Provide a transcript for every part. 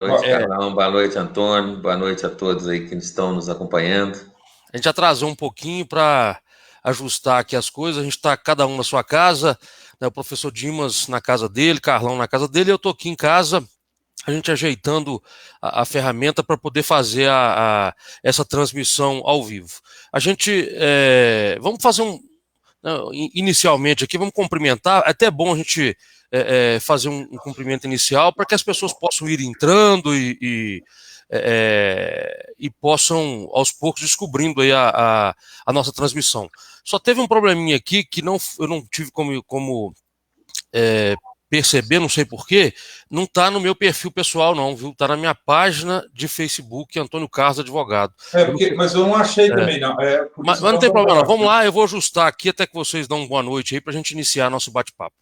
noite, É, Carlão. Boa noite, Antônio. Boa noite a todos aí que estão nos acompanhando. a gente atrasou um pouquinho para ajustar aqui as coisas. A gente está cada um na sua casa, né, o professor Dimas na casa dele, Carlão na casa dele, e eu estou aqui em casa, a gente ajeitando a ferramenta para poder fazer essa transmissão ao vivo. A gente vamos fazer não, inicialmente aqui, vamos cumprimentar. É até bom a gente fazer um cumprimento inicial para que as pessoas possam ir entrando e possam, aos poucos, descobrindo aí a nossa transmissão. Só teve um probleminha aqui que eu não tive como é, perceber, não sei porquê, não está no meu perfil pessoal, não, viu? Está na minha página de Facebook, Antônio Carlos Advogado. Eu não sei, Mas eu não achei é, também, não. Por mas isso não então tem que eu problema, não. coloco, Vamos né? lá, eu vou ajustar aqui até que vocês dão uma boa noite aí para a gente iniciar nosso bate-papo.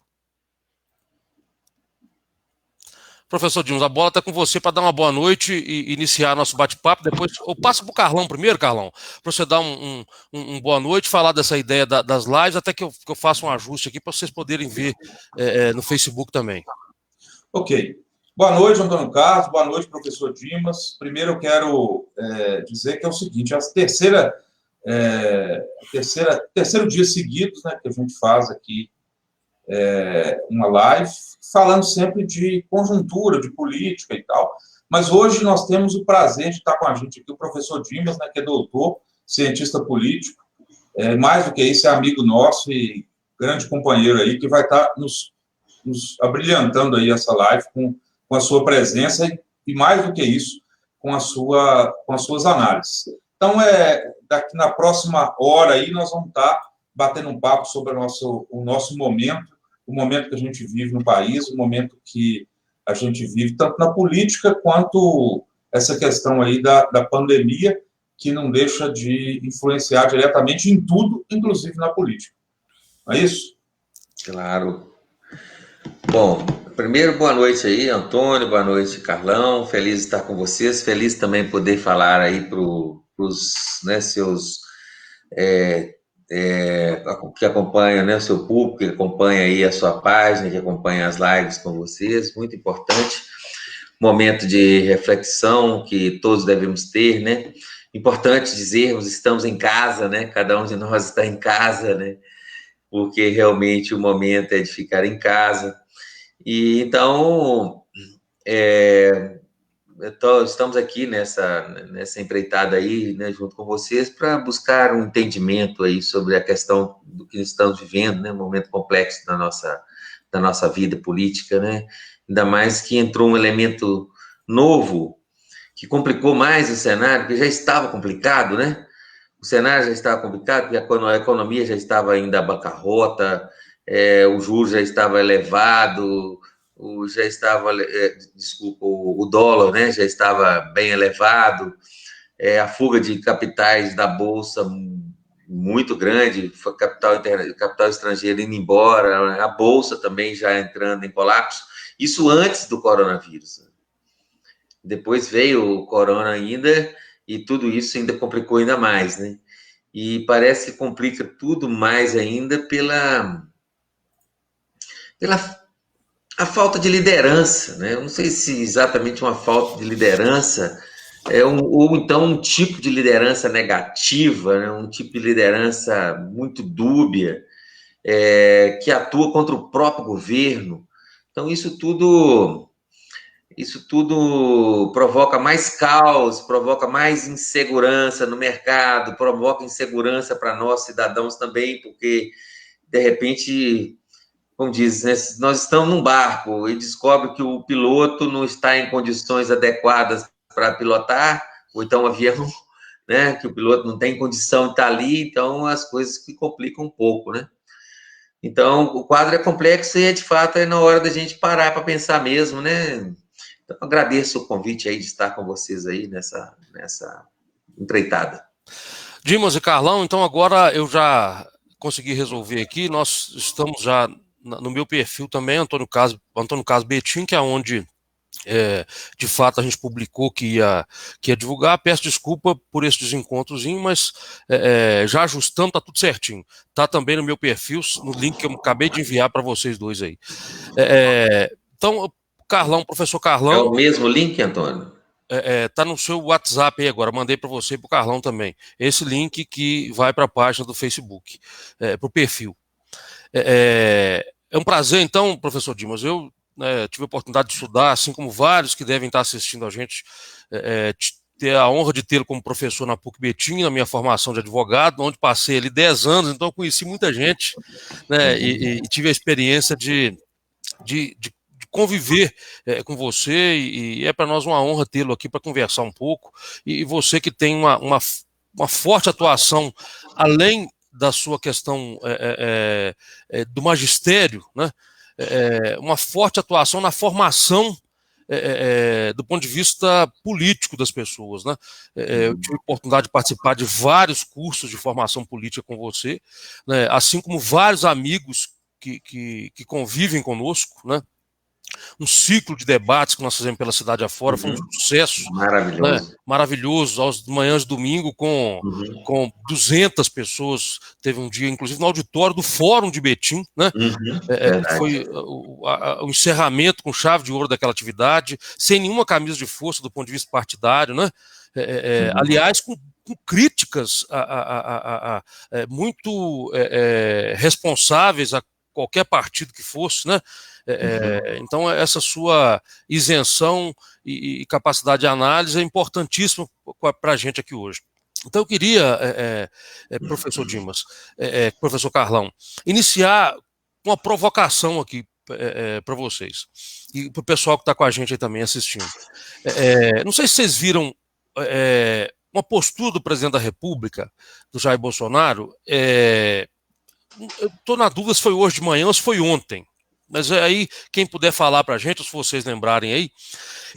Professor Dimas, a bola está com você para dar uma boa noite e iniciar nosso bate-papo. Depois, eu passo para o Carlão primeiro, Carlão, para você dar boa noite, falar dessa ideia das lives, até que eu faça um ajuste aqui para vocês poderem ver no Facebook também. Ok. Boa noite, Antônio Carlos. Boa noite, professor Dimas. Primeiro eu quero dizer que é o seguinte, terceiro dia seguidos, né, que a gente faz aqui uma live, falando sempre de conjuntura, de política e tal. Mas hoje nós temos o prazer de estar com a gente aqui o professor Dimas, né, que é doutor, cientista político, mais do que isso, é amigo nosso e grande companheiro aí, que vai estar nos abrilhantando aí essa live com a sua presença e, mais do que isso, com as suas análises. Então, daqui na próxima hora aí, nós vamos estar batendo um papo sobre o nosso momento, o momento que a gente vive no país, o momento que a gente vive, tanto na política quanto essa questão aí da pandemia, que não deixa de influenciar diretamente em tudo, inclusive na política. Não é isso? Claro. Bom, primeiro, boa noite aí, Antônio. Boa noite, Carlão. Feliz de estar com vocês. Feliz também poder falar aí para os seus que acompanham, né, o seu público, que acompanha aí a sua página, que acompanha as lives com vocês. Muito importante. Momento de reflexão que todos devemos ter, né? Importante dizermos, estamos em casa, né? Cada um de nós está em casa, né? Porque realmente o momento é de ficar em casa. E então, estamos aqui nessa empreitada aí, né, junto com vocês, para buscar um entendimento aí sobre a questão do que estamos vivendo, né? Um momento complexo da nossa vida política, né? Ainda mais que entrou um elemento novo que complicou mais o cenário, que já estava complicado, né? O cenário já estava complicado, porque a economia já estava ainda à bancarrota, o juros já estava elevado, desculpa, o dólar, né, já estava bem elevado, a fuga de capitais da Bolsa muito grande, capital estrangeiro indo embora, a Bolsa também já entrando em colapso, isso antes do coronavírus. Depois veio o corona ainda, e tudo isso ainda complicou ainda mais, né? E parece que complica tudo mais ainda pela a falta de liderança, né? Eu não sei se exatamente uma falta de liderança, ou então um tipo de liderança negativa, né? Um tipo de liderança muito dúbia, que atua contra o próprio governo. Então, isso tudo provoca mais caos, provoca mais insegurança no mercado, provoca insegurança para nós cidadãos também, porque, de repente, como diz, né, nós estamos num barco e descobre que o piloto não está em condições adequadas para pilotar, ou então o avião, né, que o piloto não tem condição de estar ali, então as coisas que complicam um pouco, né? Então, o quadro é complexo e, de fato, é na hora da gente parar para pensar mesmo, né? Então, agradeço o convite aí de estar com vocês aí nessa empreitada. Dimas e Carlão, então agora eu já consegui resolver aqui. Nós estamos já no meu perfil também, Antônio Carlos Betim, que é onde de fato a gente publicou que ia divulgar. Peço desculpa por esse desencontrozinho, mas já ajustando, tá tudo certinho. Tá também no meu perfil, no link que eu acabei de enviar para vocês dois aí. Então, Carlão, professor É Carlão. o mesmo link, Antônio? Tá no seu WhatsApp aí agora, mandei para você e para o Carlão também. Esse link que vai para a página do Facebook, para o perfil. É um prazer, então, professor Dimas. Eu tive a oportunidade de estudar, assim como vários que devem estar assistindo a gente, ter a honra de tê-lo como professor na PUC Betim, na minha formação de advogado, onde passei ali 10 anos, então eu conheci muita gente, né, e tive a experiência de conviver com você, e é para nós uma honra tê-lo aqui para conversar um pouco, e você que tem uma forte atuação, além da sua questão do magistério, né, uma forte atuação na formação do ponto de vista político das pessoas, né? Eu tive a oportunidade de participar de vários cursos de formação política com você, né? Assim como vários amigos que convivem conosco, né? Um ciclo de debates que nós fizemos pela cidade afora, foi um sucesso. Maravilhoso. Né? Maravilhoso, aos manhãs de domingo com 200 pessoas, teve um dia, inclusive no auditório do Fórum de Betim, né? Foi o encerramento com chave de ouro daquela atividade, sem nenhuma camisa de força do ponto de vista partidário, né? Aliás, com críticas muito responsáveis a qualquer partido que fosse, né? Então, essa sua isenção e capacidade de análise é importantíssima para a gente aqui hoje. Então, eu queria, professor Dimas, professor Carlão, iniciar uma provocação aqui para vocês e para o pessoal que está com a gente aí também assistindo. Não sei se vocês viram uma postura do presidente da República, do Jair Bolsonaro. Eu estou na dúvida se foi hoje de manhã ou se foi ontem. Mas aí, quem puder falar para a gente, se vocês lembrarem aí,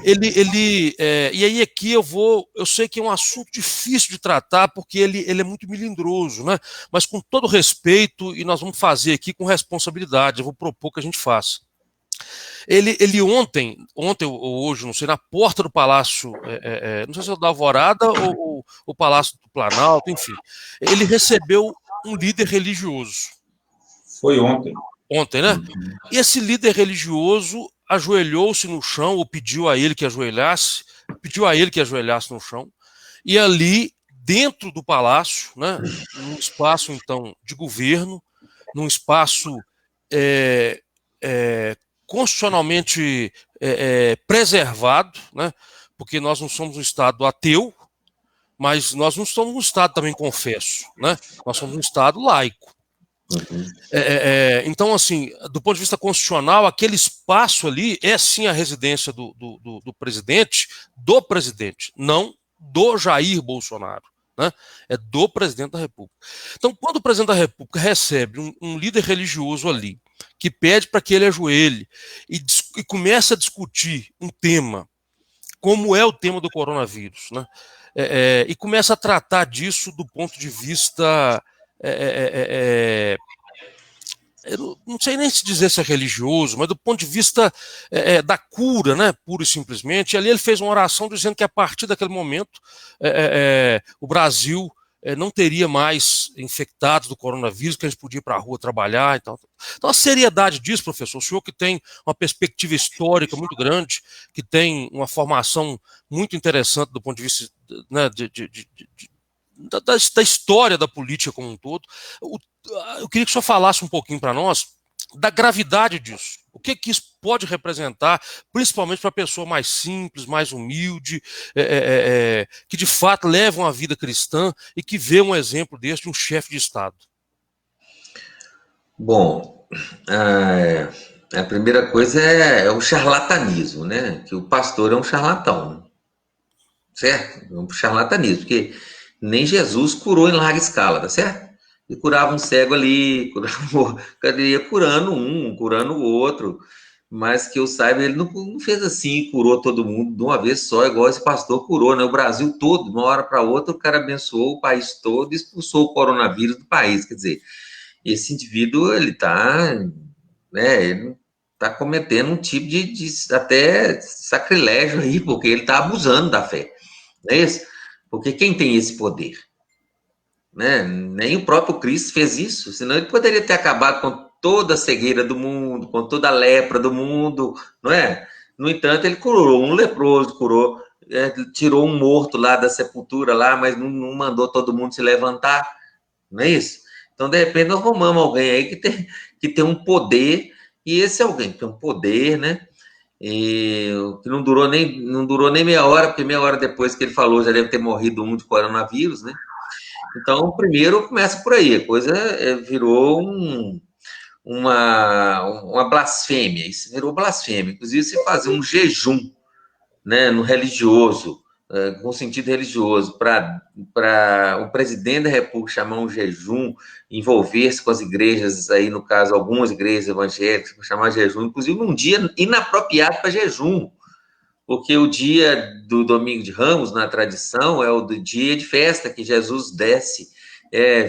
e aí aqui eu sei que é um assunto difícil de tratar, porque ele é muito melindroso, né? Mas com todo respeito, e nós vamos fazer aqui com responsabilidade, eu vou propor que a gente faça. Ele ontem ou hoje, não sei, na porta do Palácio, não sei se é da Alvorada ou o Palácio do Planalto, enfim, ele recebeu um líder religioso. Foi ontem. Ontem, né? E esse líder religioso ajoelhou-se no chão, ou pediu a ele que ajoelhasse no chão, e ali, dentro do palácio, né, num espaço, então, de governo, num espaço constitucionalmente preservado, né, porque nós não somos um Estado ateu, mas nós não somos um Estado também confesso, né? Nós somos um Estado laico. Então, assim, do ponto de vista constitucional, aquele espaço ali é sim a residência do presidente, não do Jair Bolsonaro, né? É do presidente da República. Então, quando o presidente da República recebe um líder religioso ali, que pede para que ele ajoelhe e começa a discutir um tema, como é o tema do coronavírus, né? E começa a tratar disso do ponto de vista... eu não sei nem se dizer se é religioso, mas do ponto de vista da cura, né, pura e simplesmente. E ali ele fez uma oração dizendo que a partir daquele momento o Brasil não teria mais infectados do coronavírus, que a gente podia ir para a rua trabalhar e tal. Então a seriedade disso, professor, o senhor que tem uma perspectiva histórica muito grande, que tem uma formação muito interessante do ponto de vista, né, da história da política como um todo, eu queria que o senhor falasse um pouquinho para nós da gravidade disso. O que isso pode representar, principalmente para a pessoa mais simples, mais humilde, que de fato leva uma vida cristã e que vê um exemplo desse de um chefe de Estado? Bom, a primeira coisa é o charlatanismo, né? Que o pastor é um charlatão, certo? É um charlatanismo, porque nem Jesus curou em larga escala, tá certo? E curava um cego ali, ia curando um, curando o outro, mas que eu saiba, ele não fez assim, curou todo mundo de uma vez só, igual esse pastor curou, né? O Brasil todo, de uma hora para outra, o cara abençoou o país todo e expulsou o coronavírus do país. Quer dizer, esse indivíduo, ele está, né, ele tá cometendo um tipo de até sacrilégio aí, porque ele está abusando da fé, não é isso? Porque quem tem esse poder? Né? Nem o próprio Cristo fez isso, senão ele poderia ter acabado com toda a cegueira do mundo, com toda a lepra do mundo, não é? No entanto, ele curou um leproso, tirou um morto lá da sepultura, lá, mas não mandou todo mundo se levantar, não é isso? Então, de repente, nós arrumamos alguém aí que tem um poder, e esse alguém que tem um poder, né? E que não durou nem meia hora, porque meia hora depois que ele falou já deve ter morrido um de coronavírus, né? Então, primeiro começa por aí, a coisa virou uma blasfêmia, isso virou blasfêmia. Inclusive, se fazer um jejum, né, no religioso, com sentido religioso, para o presidente da República chamar um jejum, envolver-se com as igrejas, aí no caso, algumas igrejas evangélicas, chamar jejum, inclusive um dia inapropriado para jejum, porque o dia do Domingo de Ramos, na tradição, é o do dia de festa, que Jesus desce,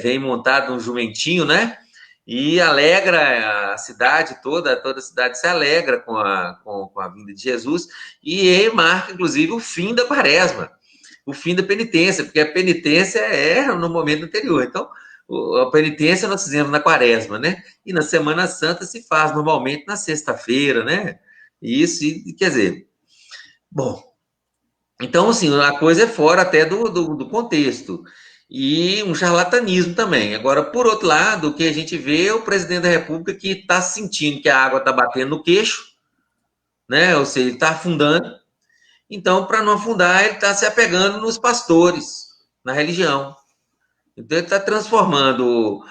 vem montado num jumentinho, né? E alegra a cidade toda a cidade se alegra com a vinda de Jesus, e ele marca, inclusive, o fim da quaresma, o fim da penitência, porque a penitência é no momento anterior. Então, a penitência nós fizemos na quaresma, né? E na Semana Santa se faz normalmente na sexta-feira, né? Isso, quer dizer, bom, então, assim, a coisa é fora até do contexto. E um charlatanismo também. Agora, por outro lado, o que a gente vê é o presidente da República que está sentindo que a água está batendo no queixo, né? Ou seja, ele está afundando. Então, para não afundar, ele está se apegando nos pastores, na religião. Então, ele está transformando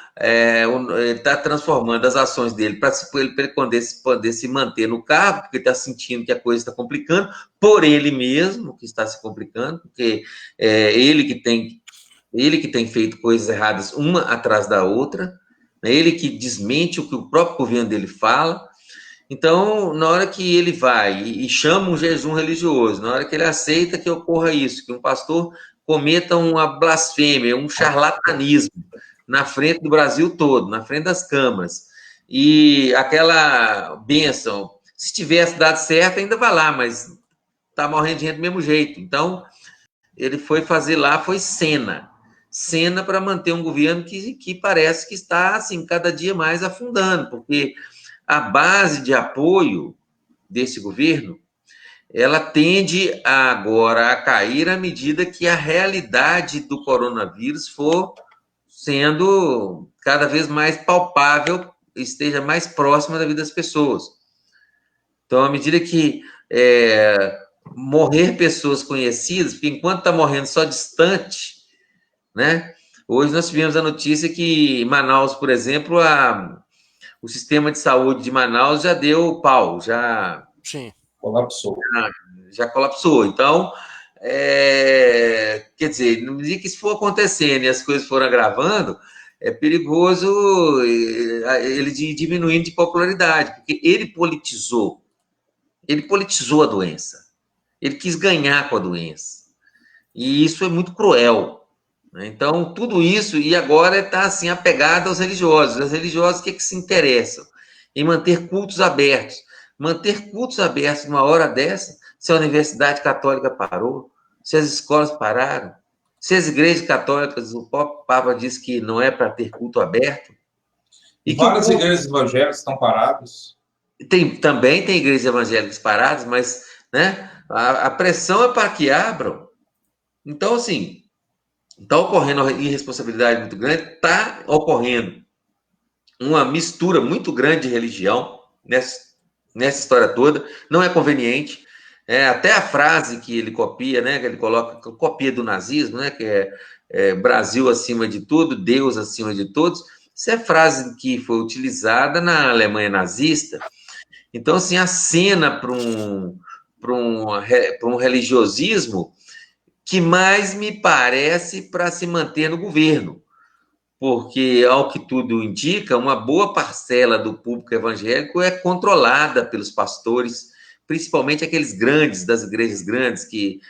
as ações dele para ele poder se manter no cargo, porque está sentindo que a coisa está complicando, por ele mesmo que está se complicando, porque ele que tem feito coisas erradas uma atrás da outra, né? Ele que desmente o que o próprio governo dele fala. Então, na hora que ele vai e chama um jejum religioso, na hora que ele aceita que ocorra isso, que um pastor cometa uma blasfêmia, um charlatanismo na frente do Brasil todo, na frente das câmaras, e aquela bênção, se tivesse dado certo, ainda vai lá, mas está morrendo de gente do mesmo jeito. Então, ele foi fazer lá, foi cena para manter um governo que parece que está, assim, cada dia mais afundando, porque a base de apoio desse governo, ela tende agora a cair à medida que a realidade do coronavírus for sendo cada vez mais palpável, esteja mais próxima da vida das pessoas. Então, à medida que morrer pessoas conhecidas, porque enquanto está morrendo só distante, né? Hoje nós tivemos a notícia que em Manaus, por exemplo, o sistema de saúde de Manaus já deu pau, Sim. Colapsou. Já colapsou. Então, quer dizer, no dia que isso for acontecendo e as coisas forem agravando, é perigoso ele diminuindo de popularidade, porque ele politizou a doença, ele quis ganhar com a doença, e isso é muito cruel. Então, tudo isso, e agora está assim, apegado aos religiosos. Os religiosos, o que se interessam? Em manter cultos abertos. Manter cultos abertos numa hora dessa, se a Universidade Católica parou, se as escolas pararam, se as igrejas católicas, o próprio Papa diz que não é para ter culto aberto. E várias igrejas evangélicas estão paradas. Também tem igrejas evangélicas paradas, mas, né, a pressão é para que abram. Então, assim, está ocorrendo uma irresponsabilidade muito grande, está ocorrendo uma mistura muito grande de religião nessa história toda, não é conveniente. Até a frase que ele copia, né, que ele copia do nazismo, né, que é Brasil acima de tudo, Deus acima de todos. Isso é frase que foi utilizada na Alemanha nazista. Então, assim, a cena para um religiosismo que mais me parece para se manter no governo, porque, ao que tudo indica, uma boa parcela do público evangélico é controlada pelos pastores, principalmente aqueles grandes, das igrejas grandes, que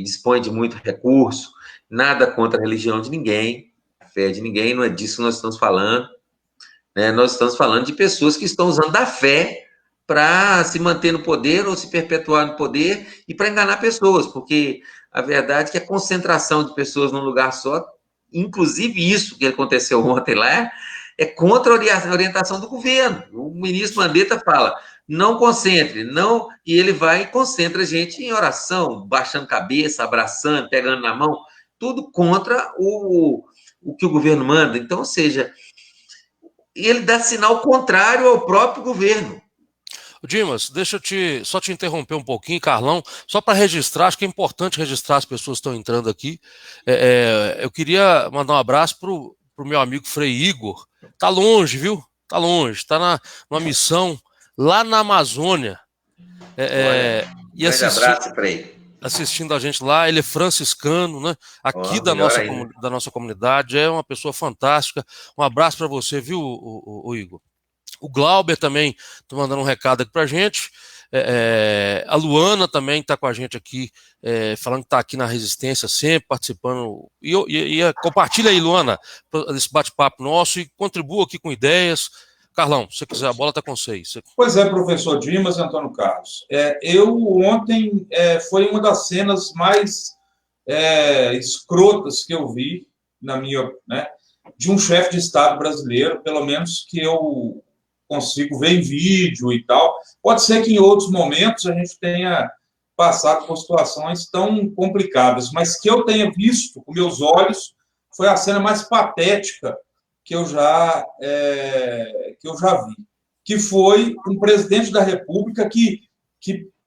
dispõem de muito recurso, nada contra a religião de ninguém, a fé de ninguém, não é disso que nós estamos falando, né? Nós estamos falando de pessoas que estão usando a fé para se manter no poder ou se perpetuar no poder e para enganar pessoas, porque a verdade é que a concentração de pessoas num lugar só, inclusive isso que aconteceu ontem lá, é contra a orientação do governo. O ministro Mandetta fala, não concentre, não, e ele vai e concentra a gente em oração, baixando cabeça, abraçando, pegando na mão, tudo contra o que o governo manda. Então, ou seja, ele dá sinal contrário ao próprio governo. Dimas, deixa eu só te interromper um pouquinho, Carlão, só para registrar, acho que é importante registrar as pessoas que estão entrando aqui. Eu queria mandar um abraço para o meu amigo Frei Igor. Tá longe, viu? Tá longe, tá numa missão lá na Amazônia. Um grande abraço, Frei. Assistindo a gente lá, ele é franciscano, né? Aqui da nossa comunidade, é uma pessoa fantástica. Um abraço para você, viu, o Igor? O Glauber também está mandando um recado aqui para a gente. A Luana também está com a gente aqui, falando que está aqui na Resistência sempre, participando. Compartilha aí, Luana, esse bate-papo nosso e contribua aqui com ideias. Carlão, se você quiser, a bola está com vocês. Pois é, professor Dimas e Antônio Carlos. Eu ontem foi uma das cenas mais escrotas que eu vi, de um chefe de Estado brasileiro, pelo menos que eu consigo ver em vídeo e tal. Pode ser que em outros momentos a gente tenha passado por situações tão complicadas, mas que eu tenha visto com meus olhos foi a cena mais patética que eu já vi, que foi um presidente da República que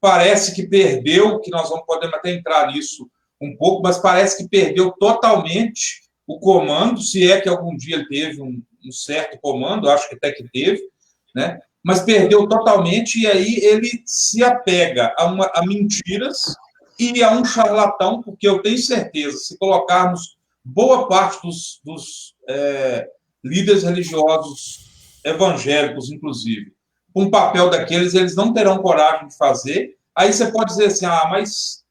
parece que perdeu, que nós podemos até entrar nisso um pouco, mas parece que perdeu totalmente o comando, se é que algum dia ele teve um certo comando, acho que até que teve, né? Mas perdeu totalmente, e aí ele se apega a mentiras e a um charlatão, porque eu tenho certeza, se colocarmos boa parte dos líderes religiosos evangélicos, inclusive, um papel daqueles, eles não terão coragem de fazer. Aí você pode dizer assim, mas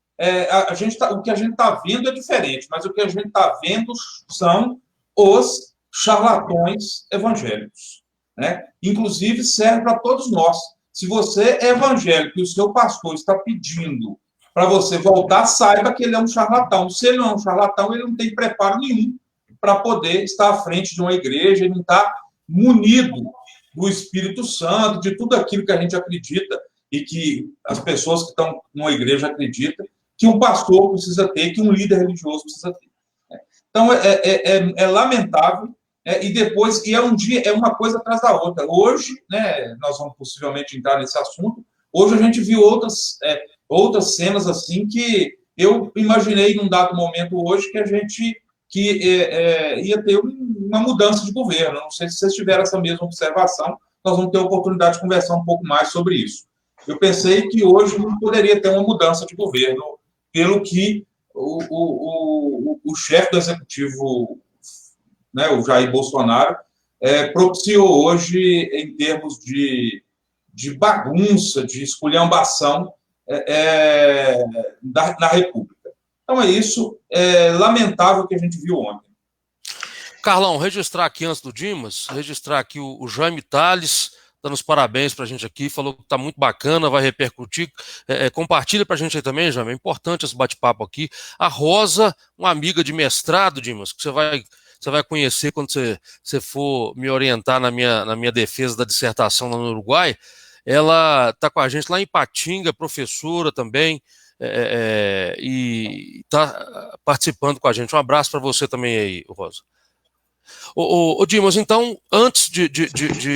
o que a gente está vendo é diferente, mas o que a gente está vendo são os charlatões evangélicos. Né? Inclusive, serve para todos nós. Se você é evangélico e o seu pastor está pedindo para você voltar, saiba que ele é um charlatão. Se ele não é um charlatão, ele não tem preparo nenhum para poder estar à frente de uma igreja, ele não está munido do Espírito Santo, de tudo aquilo que a gente acredita e que as pessoas que estão numa igreja acreditam que um pastor precisa ter, que um líder religioso precisa ter. Então, é lamentável. E depois, é uma coisa atrás da outra. Hoje, né, nós vamos possivelmente entrar nesse assunto, hoje a gente viu outras cenas assim que eu imaginei num dado momento hoje que a gente ia ter uma mudança de governo. Não sei se vocês tiveram essa mesma observação, nós vamos ter a oportunidade de conversar um pouco mais sobre isso. Eu pensei que hoje não poderia ter uma mudança de governo, pelo que o chefe do executivo, né, o Jair Bolsonaro, propiciou hoje em termos de bagunça, de esculhambação na República. Então é isso, lamentável que a gente viu ontem. Carlão, registrar aqui antes do Dimas, registrar aqui o Jaime Tales, dando os parabéns para a gente aqui, falou que está muito bacana, vai repercutir. Compartilha para a gente aí também, Jaime, é importante esse bate-papo aqui. A Rosa, uma amiga de mestrado, Dimas, que você vai conhecer quando você for me orientar na minha defesa da dissertação lá no Uruguai. Ela está com a gente lá em Ipatinga, professora também, e está participando com a gente. Um abraço para você também aí, Rosa. Ô Dimas, então, antes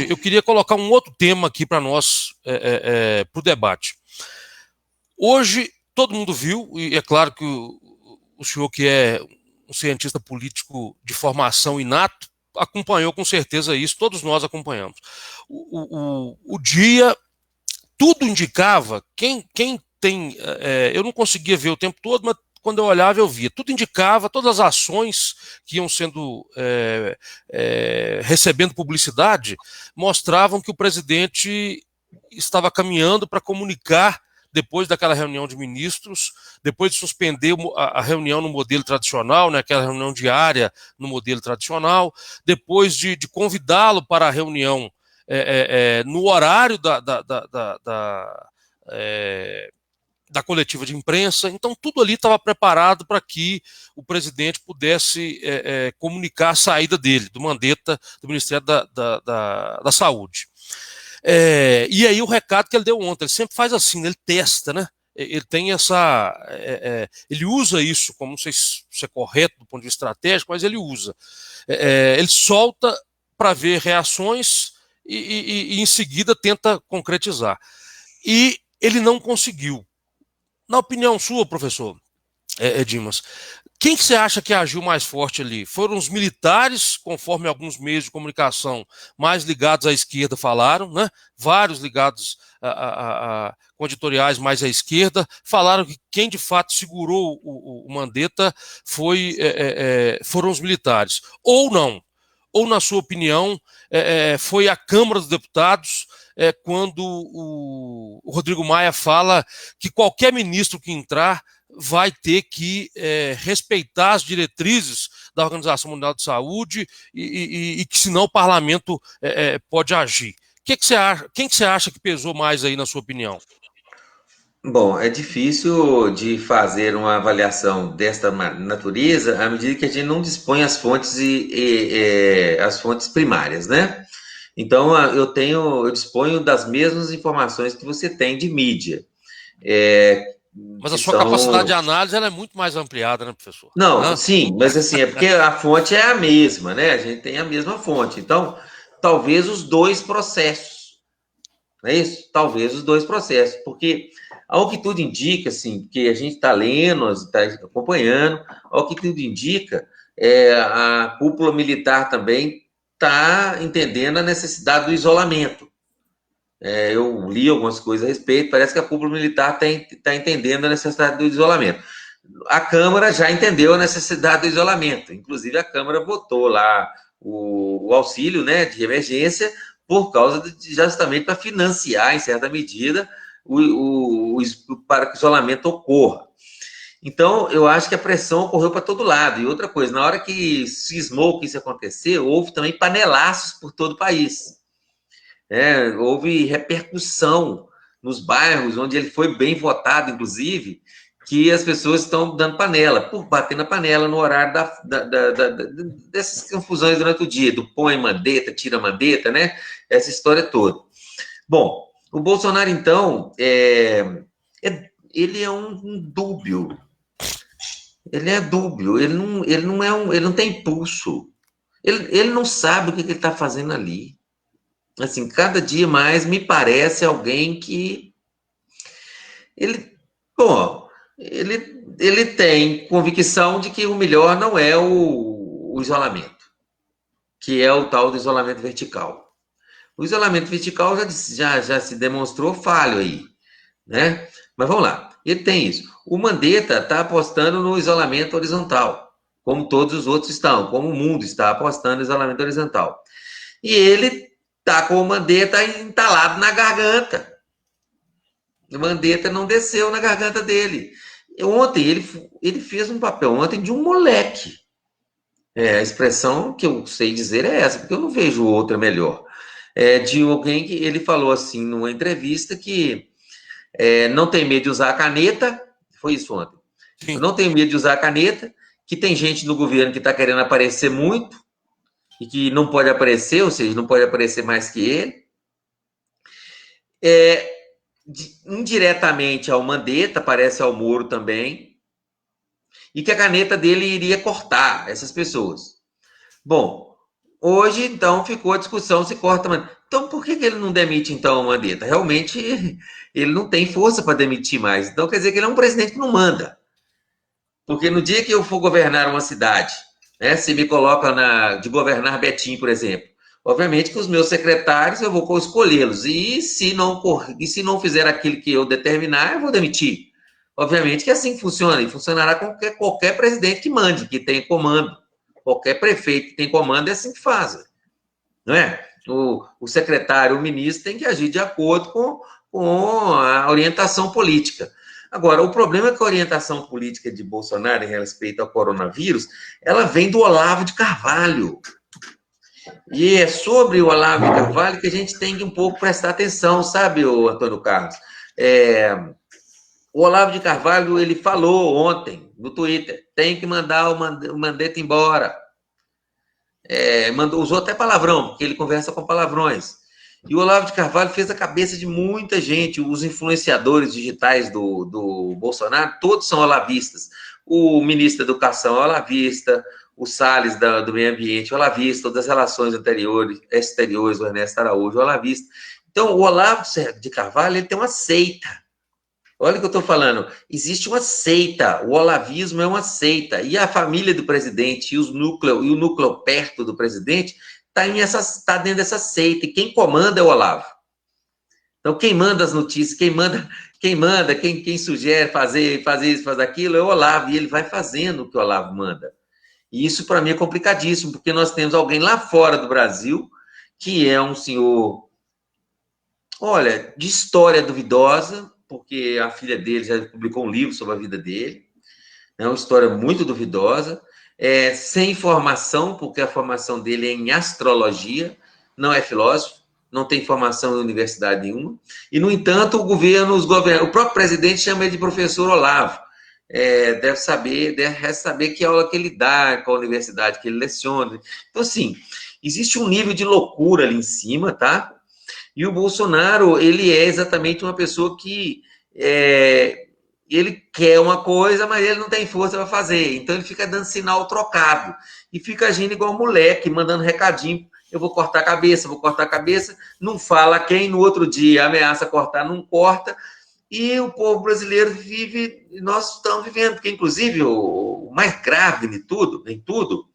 eu queria colocar um outro tema aqui para nós, para o debate. Hoje, todo mundo viu, e é claro que o senhor que é um cientista político de formação inato, acompanhou com certeza isso, todos nós acompanhamos. O dia, tudo indicava, quem tem, eu não conseguia ver o tempo todo, mas quando eu olhava eu via, tudo indicava, todas as ações que iam sendo, recebendo publicidade, mostravam que o presidente estava caminhando para comunicar, depois daquela reunião de ministros, depois de suspender a reunião no modelo tradicional, né, aquela reunião diária no modelo tradicional, depois de convidá-lo para a reunião no horário da coletiva de imprensa. Então, tudo ali estava preparado para que o presidente pudesse comunicar a saída dele, do Mandetta, do Ministério da Saúde. E aí o recado que ele deu ontem, ele sempre faz assim, ele testa, né? Ele tem essa. Ele usa isso, como não sei se é correto do ponto de vista estratégico, mas ele usa. Ele solta para ver reações e em seguida tenta concretizar. E ele não conseguiu. Na opinião sua, professor Dimas, quem que você acha que agiu mais forte ali? Foram os militares, conforme alguns meios de comunicação mais ligados à esquerda falaram, né? Vários ligados com editoriais mais à esquerda, falaram que quem de fato segurou o Mandetta foram os militares. Ou não? Ou, na sua opinião, foi a Câmara dos Deputados, quando o Rodrigo Maia fala que qualquer ministro que entrar vai ter que respeitar as diretrizes da Organização Mundial de Saúde e que senão o parlamento pode agir. Quem que você acha que pesou mais aí, na sua opinião? Bom, é difícil de fazer uma avaliação desta natureza à medida que a gente não dispõe as fontes as fontes primárias, né? Então eu disponho das mesmas informações que você tem de mídia. Mas a sua capacidade de análise ela é muito mais ampliada, né, professor? Não, sim, mas assim, é porque a fonte é a mesma, né? A gente tem a mesma fonte. Então, talvez os dois processos, não é isso? Talvez os dois processos, porque ao que tudo indica, assim, que a gente está lendo, está acompanhando, ao que tudo indica, a cúpula militar também está entendendo a necessidade do isolamento. Eu li algumas coisas a respeito, parece que a cúpula militar está entendendo a necessidade do isolamento. A Câmara já entendeu a necessidade do isolamento, inclusive a Câmara votou lá o auxílio, né, de emergência por causa justamente para financiar, em certa medida, para que o isolamento ocorra. Então, eu acho que a pressão ocorreu para todo lado. E outra coisa, na hora que cismou que isso aconteceu, houve também panelaços por todo o país. Houve repercussão nos bairros onde ele foi bem votado, inclusive, que as pessoas estão dando panela, por bater na panela no horário dessas confusões durante o dia, do põe Mandetta, tira Mandetta, né? Essa história toda. Bom, o Bolsonaro, então, ele é um dúbio. Ele é dúbio, ele não tem pulso. Ele não sabe o que ele está fazendo ali. Assim, cada dia mais me parece alguém que ele tem convicção de que o melhor não é o isolamento, que é o tal do isolamento vertical. O isolamento vertical já se demonstrou falho aí, né? Mas vamos lá, ele tem isso. O Mandetta está apostando no isolamento horizontal, como todos os outros estão, como o mundo está apostando no isolamento horizontal. E ele está com o Mandetta entalado na garganta. O Mandetta não desceu na garganta dele. Ontem, ele fez um papel ontem de um moleque. A expressão que eu sei dizer é essa, porque eu não vejo outra melhor. De alguém que ele falou assim, numa entrevista, que não tem medo de usar a caneta, foi isso ontem. Sim. Não tem medo de usar a caneta, que tem gente no governo que está querendo aparecer muito, e que não pode aparecer, ou seja, não pode aparecer mais que ele. Indiretamente ao Mandetta, parece ao Moro também, e que a caneta dele iria cortar essas pessoas. Bom, hoje, então, ficou a discussão se corta... Então, por que ele não demite, então, o Mandetta? Realmente, ele não tem força para demitir mais. Então, quer dizer que ele é um presidente que não manda. Porque no dia que eu for governar uma cidade, né, se me coloca de governar Betim, por exemplo, obviamente que os meus secretários eu vou escolhê-los. E se não fizer aquilo que eu determinar, eu vou demitir. Obviamente que assim funciona. E funcionará com qualquer presidente que mande, que tenha comando. Qualquer prefeito que tem comando é assim que faz. Não é? O secretário, o ministro tem que agir de acordo com a orientação política. Agora, o problema é que a orientação política de Bolsonaro em respeito ao coronavírus, ela vem do Olavo de Carvalho. E é sobre o Olavo de Carvalho que a gente tem que um pouco prestar atenção, sabe, Antônio Carlos? O Olavo de Carvalho, ele falou ontem no Twitter, tem que mandar o Mandetta embora. Usou até palavrão, porque ele conversa com palavrões. E o Olavo de Carvalho fez a cabeça de muita gente. Os influenciadores digitais do Bolsonaro, todos são olavistas. O ministro da Educação é olavista, o Salles do Meio Ambiente é olavista, das Relações Exteriores, o Ernesto Araújo é olavista. Então, o Olavo de Carvalho ele tem uma seita. Olha o que eu estou falando. Existe uma seita. O olavismo é uma seita. E a família do presidente e o núcleo perto do presidente está dentro dessa seita. E quem comanda é o Olavo. Então, quem manda as notícias, quem sugere fazer isso, fazer aquilo, é o Olavo. E ele vai fazendo o que o Olavo manda. E isso, para mim, é complicadíssimo, porque nós temos alguém lá fora do Brasil que é um senhor, olha, de história duvidosa, porque a filha dele já publicou um livro sobre a vida dele, é uma história muito duvidosa, sem formação, porque a formação dele é em astrologia, não é filósofo, não tem formação em universidade nenhuma, e, no entanto, o próprio presidente chama ele de professor Olavo, deve saber que aula que ele dá, qual universidade que ele leciona. Então, assim, existe um nível de loucura ali em cima, tá? E o Bolsonaro, ele é exatamente uma pessoa que ele quer uma coisa, mas ele não tem força para fazer. Então, ele fica dando sinal trocado. E fica agindo igual moleque, mandando recadinho. Eu vou cortar a cabeça. Não fala quem, no outro dia ameaça cortar, não corta. E o povo brasileiro vive, nós estamos vivendo. Porque, inclusive, o mais grave em tudo,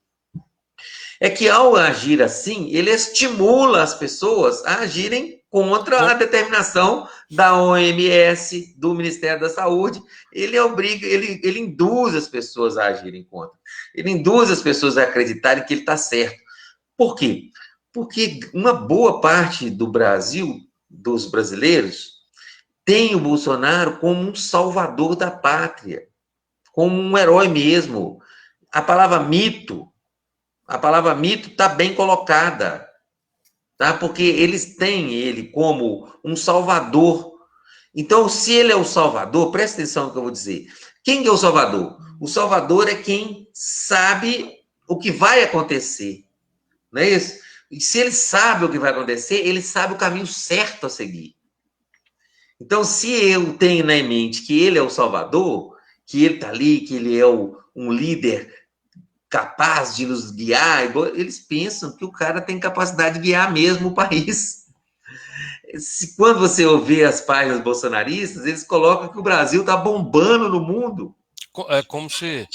é que, ao agir assim, ele estimula as pessoas a agirem contra a determinação da OMS, do Ministério da Saúde. Ele induz as pessoas a agirem contra. Ele induz as pessoas a acreditarem que ele está certo. Por quê? Porque uma boa parte do Brasil, dos brasileiros, tem o Bolsonaro como um salvador da pátria, como um herói mesmo. A palavra mito está bem colocada, tá? Porque eles têm ele como um salvador. Então, se ele é o salvador, presta atenção no que eu vou dizer. Quem é o salvador? O salvador é quem sabe o que vai acontecer, não é isso? E se ele sabe o que vai acontecer, ele sabe o caminho certo a seguir. Então, se eu tenho na mente que ele é o salvador, que ele está ali, que ele é um líder capaz de nos guiar, eles pensam que o cara tem capacidade de guiar mesmo o país. Quando você ouvir as páginas bolsonaristas, eles colocam que o Brasil está bombando no mundo. É como se...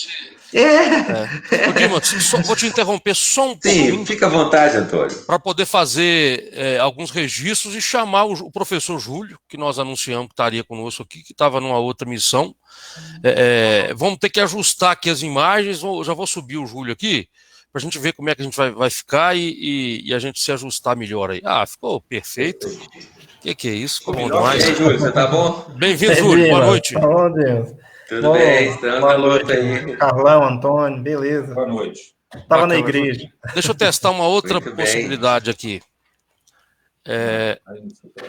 Ô, Dimas, vou te interromper só um pouquinho. Sim, fica à vontade, Antônio. Para poder fazer alguns registros e chamar o professor Júlio, que nós anunciamos que estaria conosco aqui, que estava numa outra missão. Vamos ter que ajustar aqui as imagens, já vou subir o Júlio aqui, para a gente ver como é que a gente vai ficar e a gente se ajustar melhor aí. Ah, ficou perfeito. O que é isso? Ficou bom demais. E aí, Júlio, você tá bom? Bem-vindo, Júlio. Boa noite. Bom, Deus. Tudo bem, estamos na luta aí. Carlão, Antônio, beleza. Boa noite. Estava na igreja. Deixa eu testar uma outra possibilidade aqui.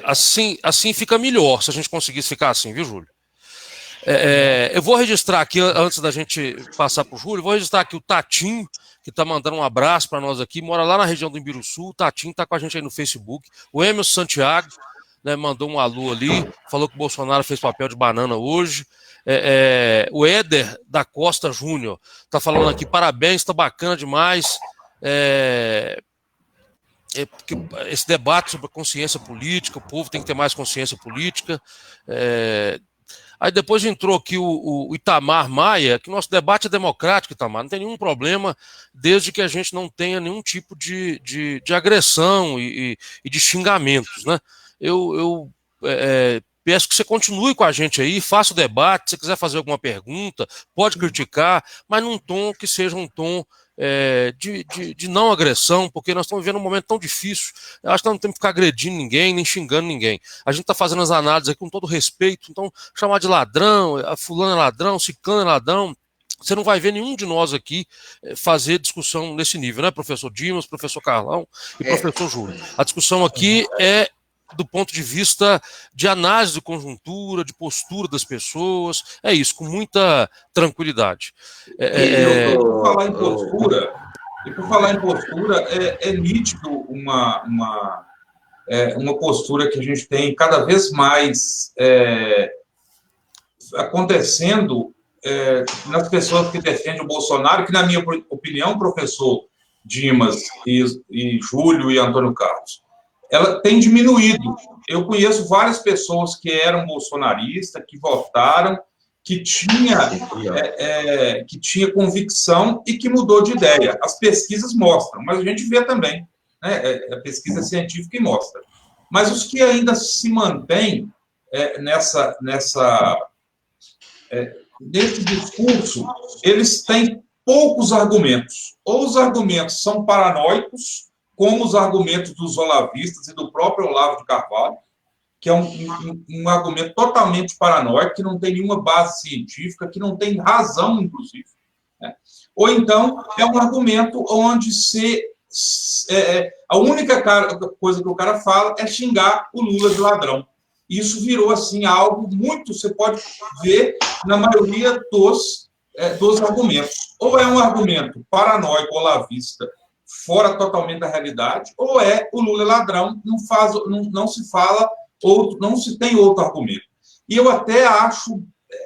Assim fica melhor, se a gente conseguisse ficar assim, viu, Júlio? Eu vou registrar aqui, antes da gente passar para o Júlio, vou registrar aqui o Tatinho, que está mandando um abraço para nós aqui, mora lá na região do Imbiruçu. O Tatinho está com a gente aí no Facebook. O Emerson Santiago, né, mandou um alô ali, falou que o Bolsonaro fez papel de banana hoje. O Éder da Costa Júnior está falando aqui, parabéns, está bacana demais. Esse debate sobre a consciência política, o povo tem que ter mais consciência política. Aí depois entrou aqui o Itamar Maia, que nosso debate é democrático, Itamar, não tem nenhum problema, desde que a gente não tenha nenhum tipo de agressão e de xingamentos, né? Eu peço que você continue com a gente aí, faça o debate, se quiser fazer alguma pergunta, pode criticar, mas num tom que seja um tom de não agressão, porque nós estamos vivendo um momento tão difícil. Eu acho que nós não temos que ficar agredindo ninguém, nem xingando ninguém. A gente está fazendo as análises aqui com todo respeito, então chamar de ladrão, fulano é ladrão, ciclano é ladrão, você não vai ver nenhum de nós aqui fazer discussão nesse nível, né, professor Dimas, professor Carlão e professor Júlio. A discussão aqui é do ponto de vista de análise de conjuntura, de postura das pessoas, é isso, com muita tranquilidade. Por falar em postura, é nítido uma uma postura que a gente tem cada vez mais acontecendo nas pessoas que defendem o Bolsonaro, que, na minha opinião, professor Dimas e Júlio e Antônio Carlos, ela tem diminuído. Eu conheço várias pessoas que eram bolsonaristas, que votaram, que tinha convicção e que mudou de ideia. As pesquisas mostram, mas a gente vê também, né? A pesquisa científica mostra. Mas os que ainda se mantêm nesse discurso, eles têm poucos argumentos. Ou os argumentos são paranoicos, como os argumentos dos olavistas e do próprio Olavo de Carvalho, que é um argumento totalmente paranoico, que não tem nenhuma base científica, que não tem razão, inclusive. Né? Ou então, é um argumento onde a única coisa que o cara fala é xingar o Lula de ladrão. Isso virou, assim, algo muito... Você pode ver na maioria dos argumentos. Ou é um argumento paranoico, olavista, fora totalmente da realidade, ou é o Lula ladrão, não se fala outro, não se tem outro argumento. E eu até acho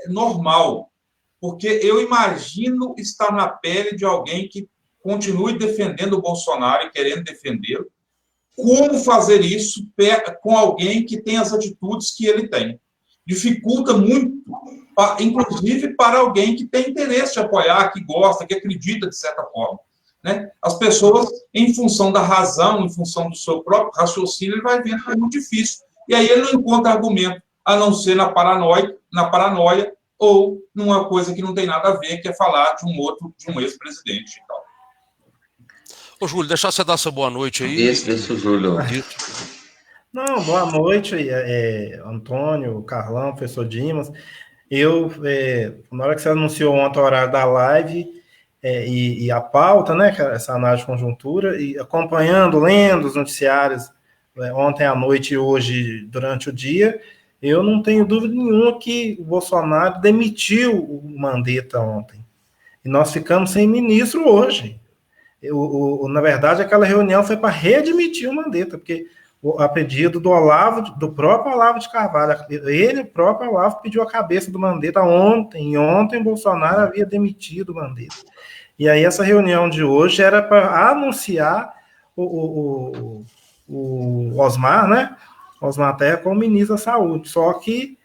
normal, porque eu imagino estar na pele de alguém que continue defendendo o Bolsonaro e querendo defendê-lo. Como fazer isso com alguém que tem as atitudes que ele tem? Dificulta muito, inclusive para alguém que tem interesse de apoiar, que gosta, que acredita de certa forma. Né? As pessoas, em função da razão, em função do seu próprio raciocínio, ele vai vendo que é muito difícil. E aí ele não encontra argumento, a não ser na paranoia, ou numa coisa que não tem nada a ver, que é falar de um ex-presidente e tal. Ô, Júlio, deixa você dar essa boa noite aí. Deixa o Júlio. Não, boa noite, Antônio, Carlão, professor Dimas. Na hora que você anunciou ontem o horário da live e a pauta, né, essa análise de conjuntura, e acompanhando, lendo os noticiários ontem à noite e hoje durante o dia, eu não tenho dúvida nenhuma que o Bolsonaro demitiu o Mandetta ontem. E nós ficamos sem ministro hoje. Na verdade, aquela reunião foi para readmitir o Mandetta, porque a pedido do próprio Olavo de Carvalho, o próprio Olavo pediu a cabeça do Mandetta ontem, e ontem Bolsonaro havia demitido o Mandetta. E aí essa reunião de hoje era para anunciar o Osmar, né? Osmar Terra como ministro da Saúde, só que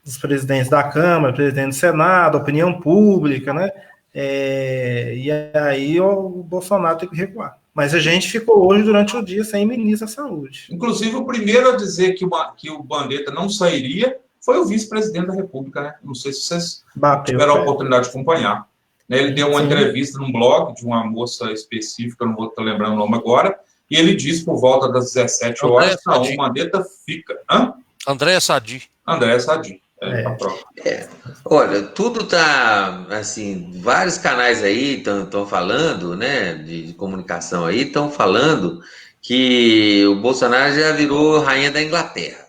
os presidentes da Câmara, presidente do Senado, opinião pública, né? E aí o Bolsonaro tem que recuar. Mas a gente ficou hoje, durante o dia, sem ministro da Saúde. Inclusive, o primeiro a dizer que o Mandetta não sairia foi o vice-presidente da República, né? Não sei se vocês tiveram a oportunidade de acompanhar. Ele deu uma entrevista num blog de uma moça específica, não vou estar lembrando o nome agora, e ele disse por volta das 17 horas, não, o Mandetta fica... Andréa Sadi. Andréa Sadi. Olha, tudo tá assim, vários canais aí estão falando, né, de comunicação aí, estão falando que o Bolsonaro já virou rainha da Inglaterra,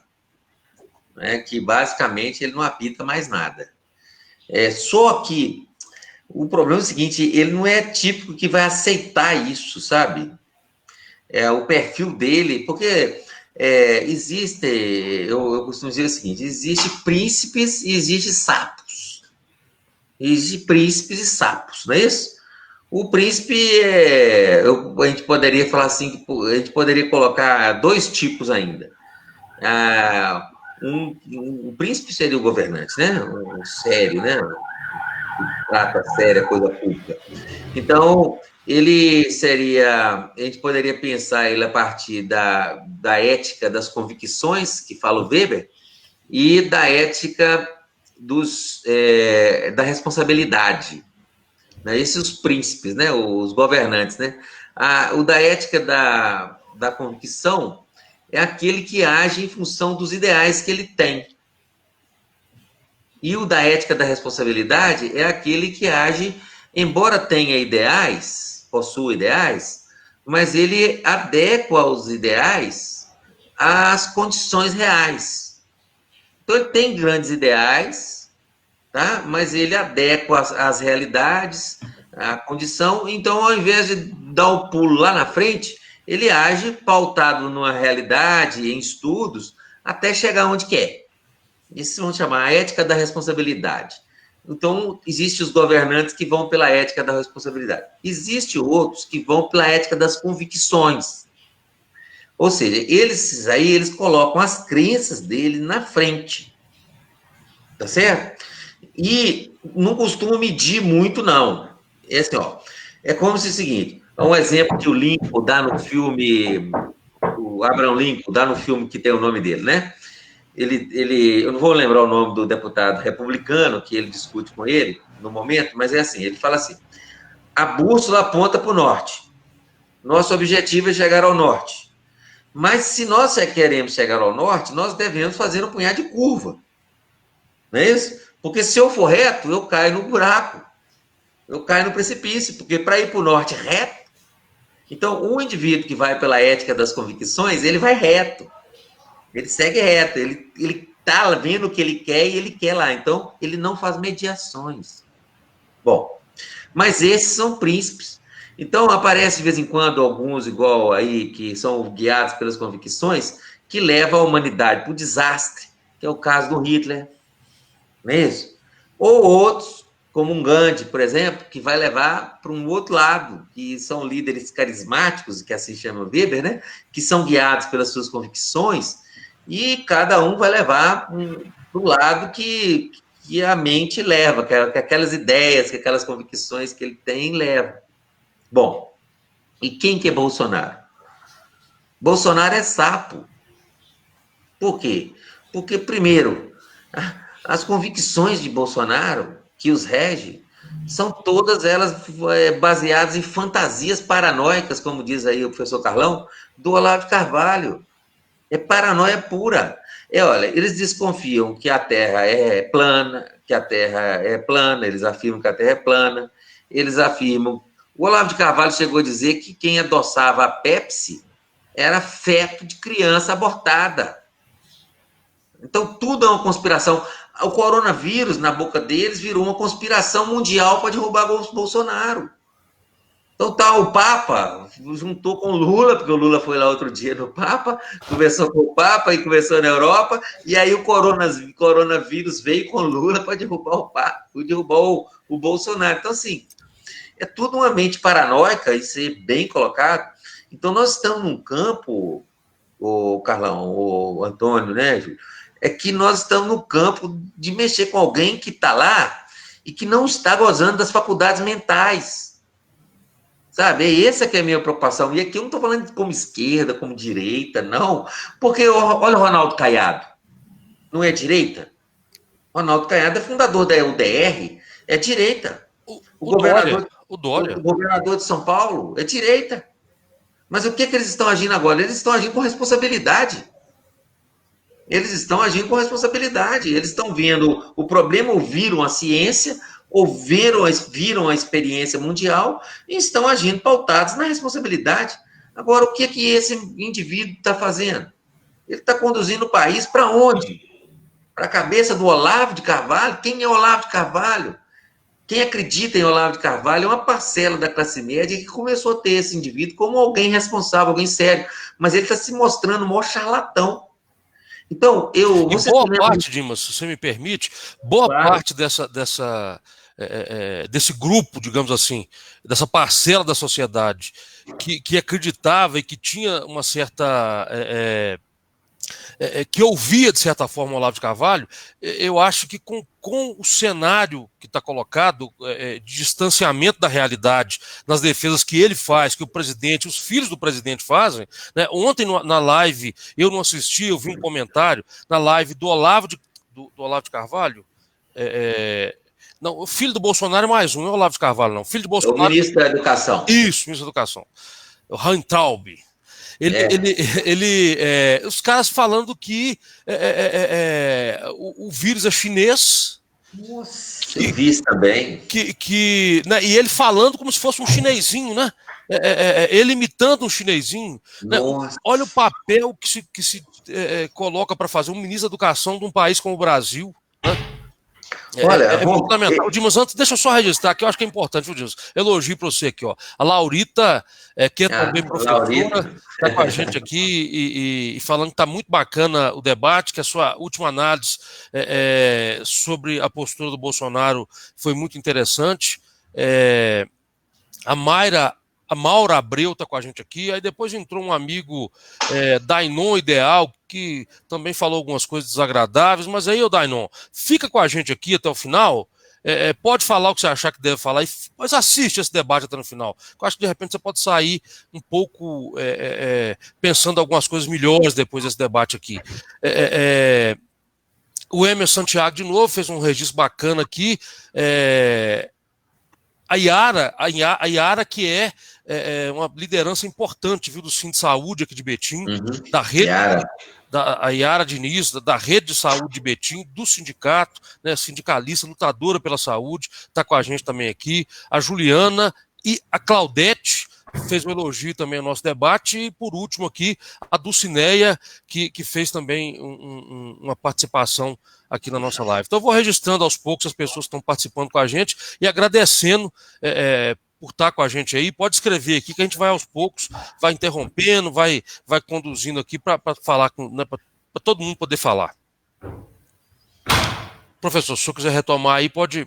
né, que basicamente ele não apita mais nada. Só que o problema é o seguinte, ele não é típico que vai aceitar isso, sabe? O perfil dele, porque... eu costumo dizer o seguinte, existe príncipes e existe sapos. Existe príncipes e sapos, não é isso? O príncipe, a gente poderia falar assim, a gente poderia colocar dois tipos ainda. O príncipe seria o governante, né? O sério, né? Que trata séria, coisa pública. Então... ele seria, a gente poderia pensar ele a partir da ética das convicções, que fala o Weber, e da ética da responsabilidade. Né? Esses os príncipes, né? Os governantes. Né? O da ética da convicção é aquele que age em função dos ideais que ele tem. E o da ética da responsabilidade é aquele que age, embora tenha ideais, possui ideais, mas ele adequa os ideais às condições reais. Então, ele tem grandes ideais, tá? Mas ele adequa às realidades, à condição. Então, ao invés de dar o pulo lá na frente, ele age pautado numa realidade, em estudos, até chegar onde quer. Isso vamos chamar a ética da responsabilidade. Então, existem os governantes que vão pela ética da responsabilidade. Existem outros que vão pela ética das convicções. Ou seja, eles colocam as crenças dele na frente. Tá certo? E não costumam medir muito, não. É assim, ó, é como se é o seguinte, é um exemplo que o Lincoln dá no filme, o Abraham Lincoln dá no filme que tem o nome dele, né? Eu não vou lembrar o nome do deputado republicano que ele discute com ele no momento, mas é assim, ele fala assim, a bússola aponta para o norte, nosso objetivo é chegar ao norte, mas se nós queremos chegar ao norte, nós devemos fazer um punhado de curva, não é isso? Porque se eu for reto, eu caio no buraco, eu caio no precipício, porque para ir para o norte reto, então o indivíduo que vai pela ética das convicções, ele vai reto, ele segue reto, ele tá vendo o que ele quer e ele quer lá. Então, ele não faz mediações. Bom, mas esses são príncipes. Então, aparece de vez em quando alguns, igual aí, que são guiados pelas convicções, que levam a humanidade para o desastre, que é o caso do Hitler, não é isso? Ou outros, como um Gandhi, por exemplo, que vai levar para um outro lado, que são líderes carismáticos, que assim chama Weber, né? Que são guiados pelas suas convicções, e cada um vai levar para o lado que a mente leva, que aquelas ideias, que aquelas convicções que ele tem, leva. Bom, e quem que é Bolsonaro? Bolsonaro é sapo. Por quê? Porque, primeiro, as convicções de Bolsonaro, que os rege, são todas elas baseadas em fantasias paranoicas, como diz aí o professor Carlão, do Olavo de Carvalho. É paranoia pura. Olha, eles desconfiam que a Terra é plana, eles afirmam que a Terra é plana, eles afirmam... O Olavo de Carvalho chegou a dizer que quem adoçava a Pepsi era feto de criança abortada. Então, tudo é uma conspiração. O coronavírus, na boca deles, virou uma conspiração mundial para derrubar o Bolsonaro. Então tá, o Papa juntou com o Lula, porque o Lula foi lá outro dia no Papa, conversou com o Papa e conversou na Europa, e aí o coronavírus veio com o Lula para derrubar o Papa, derrubar o Bolsonaro. Então, assim, é tudo uma mente paranoica, isso é bem colocado. Então, nós estamos num campo, o Carlão, o Antônio, né, Júlio? É que nós estamos no campo de mexer com alguém que está lá e que não está gozando das faculdades mentais. Sabe, essa que é a minha preocupação. E aqui eu não estou falando como esquerda, como direita, não. Porque, olha o Ronaldo Caiado. Não é direita? O Ronaldo Caiado é fundador da UDR, é direita. O governador de São Paulo é direita. Mas o que eles estão agindo agora? Eles estão agindo com responsabilidade. Eles estão agindo com responsabilidade. Eles estão vendo o problema, ouviram a ciência, viram a experiência mundial e estão agindo pautados na responsabilidade. Agora, o que esse indivíduo está fazendo? Ele está conduzindo o país para onde? Para a cabeça do Olavo de Carvalho? Quem é Olavo de Carvalho? Quem acredita em Olavo de Carvalho é uma parcela da classe média que começou a ter esse indivíduo como alguém responsável, alguém sério, mas ele está se mostrando um maior charlatão. Então, parte, Dimas, se você me permite, parte desse grupo, digamos assim, dessa parcela da sociedade que acreditava e que tinha uma certa... que ouvia, de certa forma, o Olavo de Carvalho, eu acho que com o cenário que está colocado, de distanciamento da realidade, nas defesas que ele faz, que o presidente, os filhos do presidente fazem, né? Ontem na live, eu não assisti, eu vi um comentário, na live do Olavo de Carvalho, não, o filho do Bolsonaro é mais um, não é o Olavo de Carvalho, não. O filho do Bolsonaro... É o ministro da Educação. Isso, ministro da Educação. O Weintraub. Os caras falando que o vírus é chinês. Nossa, eu vi isso também. Né, e ele falando como se fosse um chinesinho, né? Ele imitando um chinesinho. Né? Olha o papel que se coloca para fazer um ministro da Educação de um país como o Brasil. Né? Olha, É fundamental. Dimas, antes, deixa eu só registrar, que eu acho que é importante, viu, Dimas? Elogio para você aqui, ó. A Laurita, que é também professora, está com a gente aqui e falando que está muito bacana o debate, que a sua última análise sobre a postura do Bolsonaro foi muito interessante. A Maura Abreu está com a gente aqui, aí depois entrou um amigo Dainon Ideal, que também falou algumas coisas desagradáveis, mas aí, ô Dainon, fica com a gente aqui até o final, pode falar o que você achar que deve falar, mas assiste esse debate até no final. Eu acho que de repente você pode sair um pouco pensando algumas coisas melhores depois desse debate aqui. O Emerson Santiago, de novo, fez um registro bacana aqui. A Yara, que é uma liderança importante, viu, do Centro de Saúde aqui de Betim, da rede, a Yara Diniz, da rede de saúde de Betim, do sindicato, né, sindicalista, lutadora pela saúde, está com a gente também aqui. A Juliana e a Claudete fez um elogio também ao nosso debate. E, por último aqui, a Dulcineia, que fez também uma participação aqui na nossa live. Então eu vou registrando aos poucos as pessoas que estão participando com a gente e agradecendo por estar com a gente aí. Pode escrever aqui que a gente vai aos poucos, vai interrompendo, vai conduzindo aqui para falar, né, para todo mundo poder falar. Professor, se você quiser retomar aí, pode...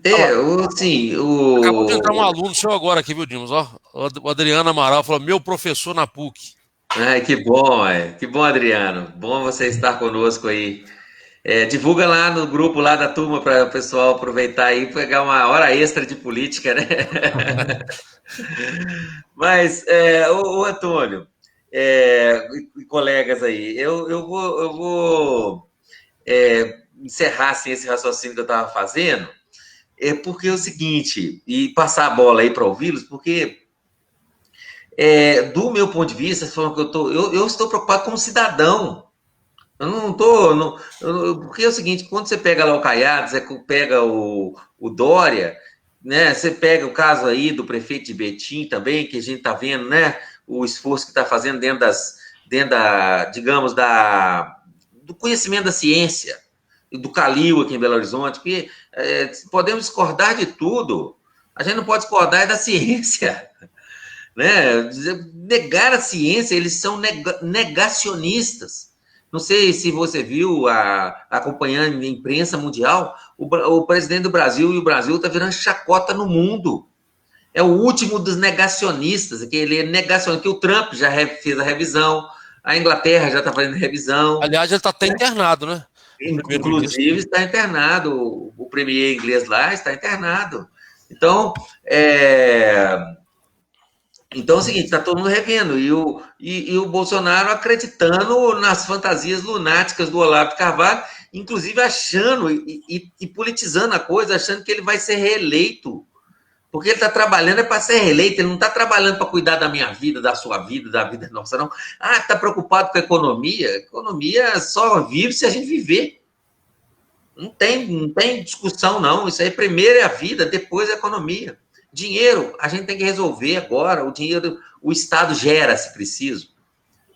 Acabou de entrar um aluno seu agora aqui, viu, Dimas? Ó, o Adriano Amaral falou, meu professor na PUC. Ai, que bom, Adriano. Bom você estar conosco aí. Divulga lá no grupo lá da turma para o pessoal aproveitar aí e pegar uma hora extra de política, né? Mas, o Antônio, e colegas aí, eu vou encerrar assim, esse raciocínio que eu estava fazendo, porque é o seguinte, e passar a bola aí para ouvi-los, porque do meu ponto de vista, eu estou preocupado como cidadão. Eu não estou. Porque é o seguinte: quando você pega lá o Caiado, você pega o Dória, né? Você pega o caso aí do prefeito de Betim também, que a gente está vendo, né? O esforço que está fazendo dentro digamos, do conhecimento da ciência, do Calil aqui em Belo Horizonte, porque podemos discordar de tudo, a gente não pode discordar da ciência. Né? Negar a ciência, eles são negacionistas. Não sei se você viu, acompanhando a imprensa mundial, o presidente do Brasil, e o Brasil está virando chacota no mundo. É o último dos negacionistas, que ele é negacionista, que o Trump já fez a revisão, a Inglaterra já está fazendo revisão. Aliás, ele está até internado, né? Inclusive está internado, o premier inglês lá está internado. Então, Então é o seguinte, está todo mundo revendo, e o Bolsonaro acreditando nas fantasias lunáticas do Olavo de Carvalho, inclusive achando e politizando a coisa, achando que ele vai ser reeleito, porque ele está trabalhando para ser reeleito, ele não está trabalhando para cuidar da minha vida, da sua vida, da vida nossa, não. Está preocupado com a economia só vive se a gente viver. Não tem discussão, não, isso aí primeiro é a vida, depois é a economia. Dinheiro, a gente tem que resolver agora. O dinheiro, o Estado gera, se preciso.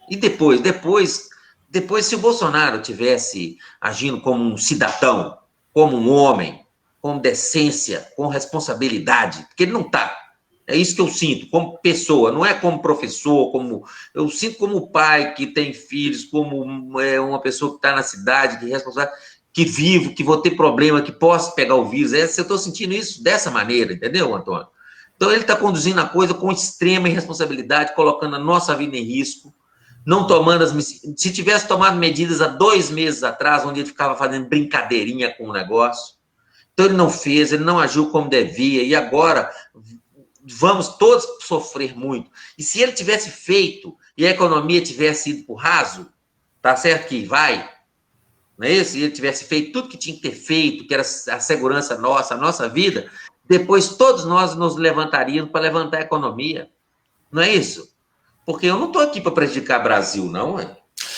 E depois, se o Bolsonaro tivesse agindo como um cidadão, como um homem, com decência, com responsabilidade, porque ele não está. É isso que eu sinto, como pessoa, não é como professor, eu sinto como pai que tem filhos, como uma pessoa que está na cidade, que é responsável, que vivo, que vou ter problema, que posso pegar o vírus. Eu estou sentindo isso dessa maneira, entendeu, Antônio? Então, ele está conduzindo a coisa com extrema irresponsabilidade, colocando a nossa vida em risco, não tomando se tivesse tomado medidas há 2 meses atrás, onde ele ficava fazendo brincadeirinha com o negócio. Então, ele não fez, ele não agiu como devia, e agora vamos todos sofrer muito. E se ele tivesse feito, e a economia tivesse ido para o raso, tá certo que vai, não é isso? Se ele tivesse feito tudo que tinha que ter feito, que era a segurança nossa, a nossa vida, depois todos nós nos levantaríamos para levantar a economia. Não é isso? Porque eu não estou aqui para prejudicar o Brasil, não.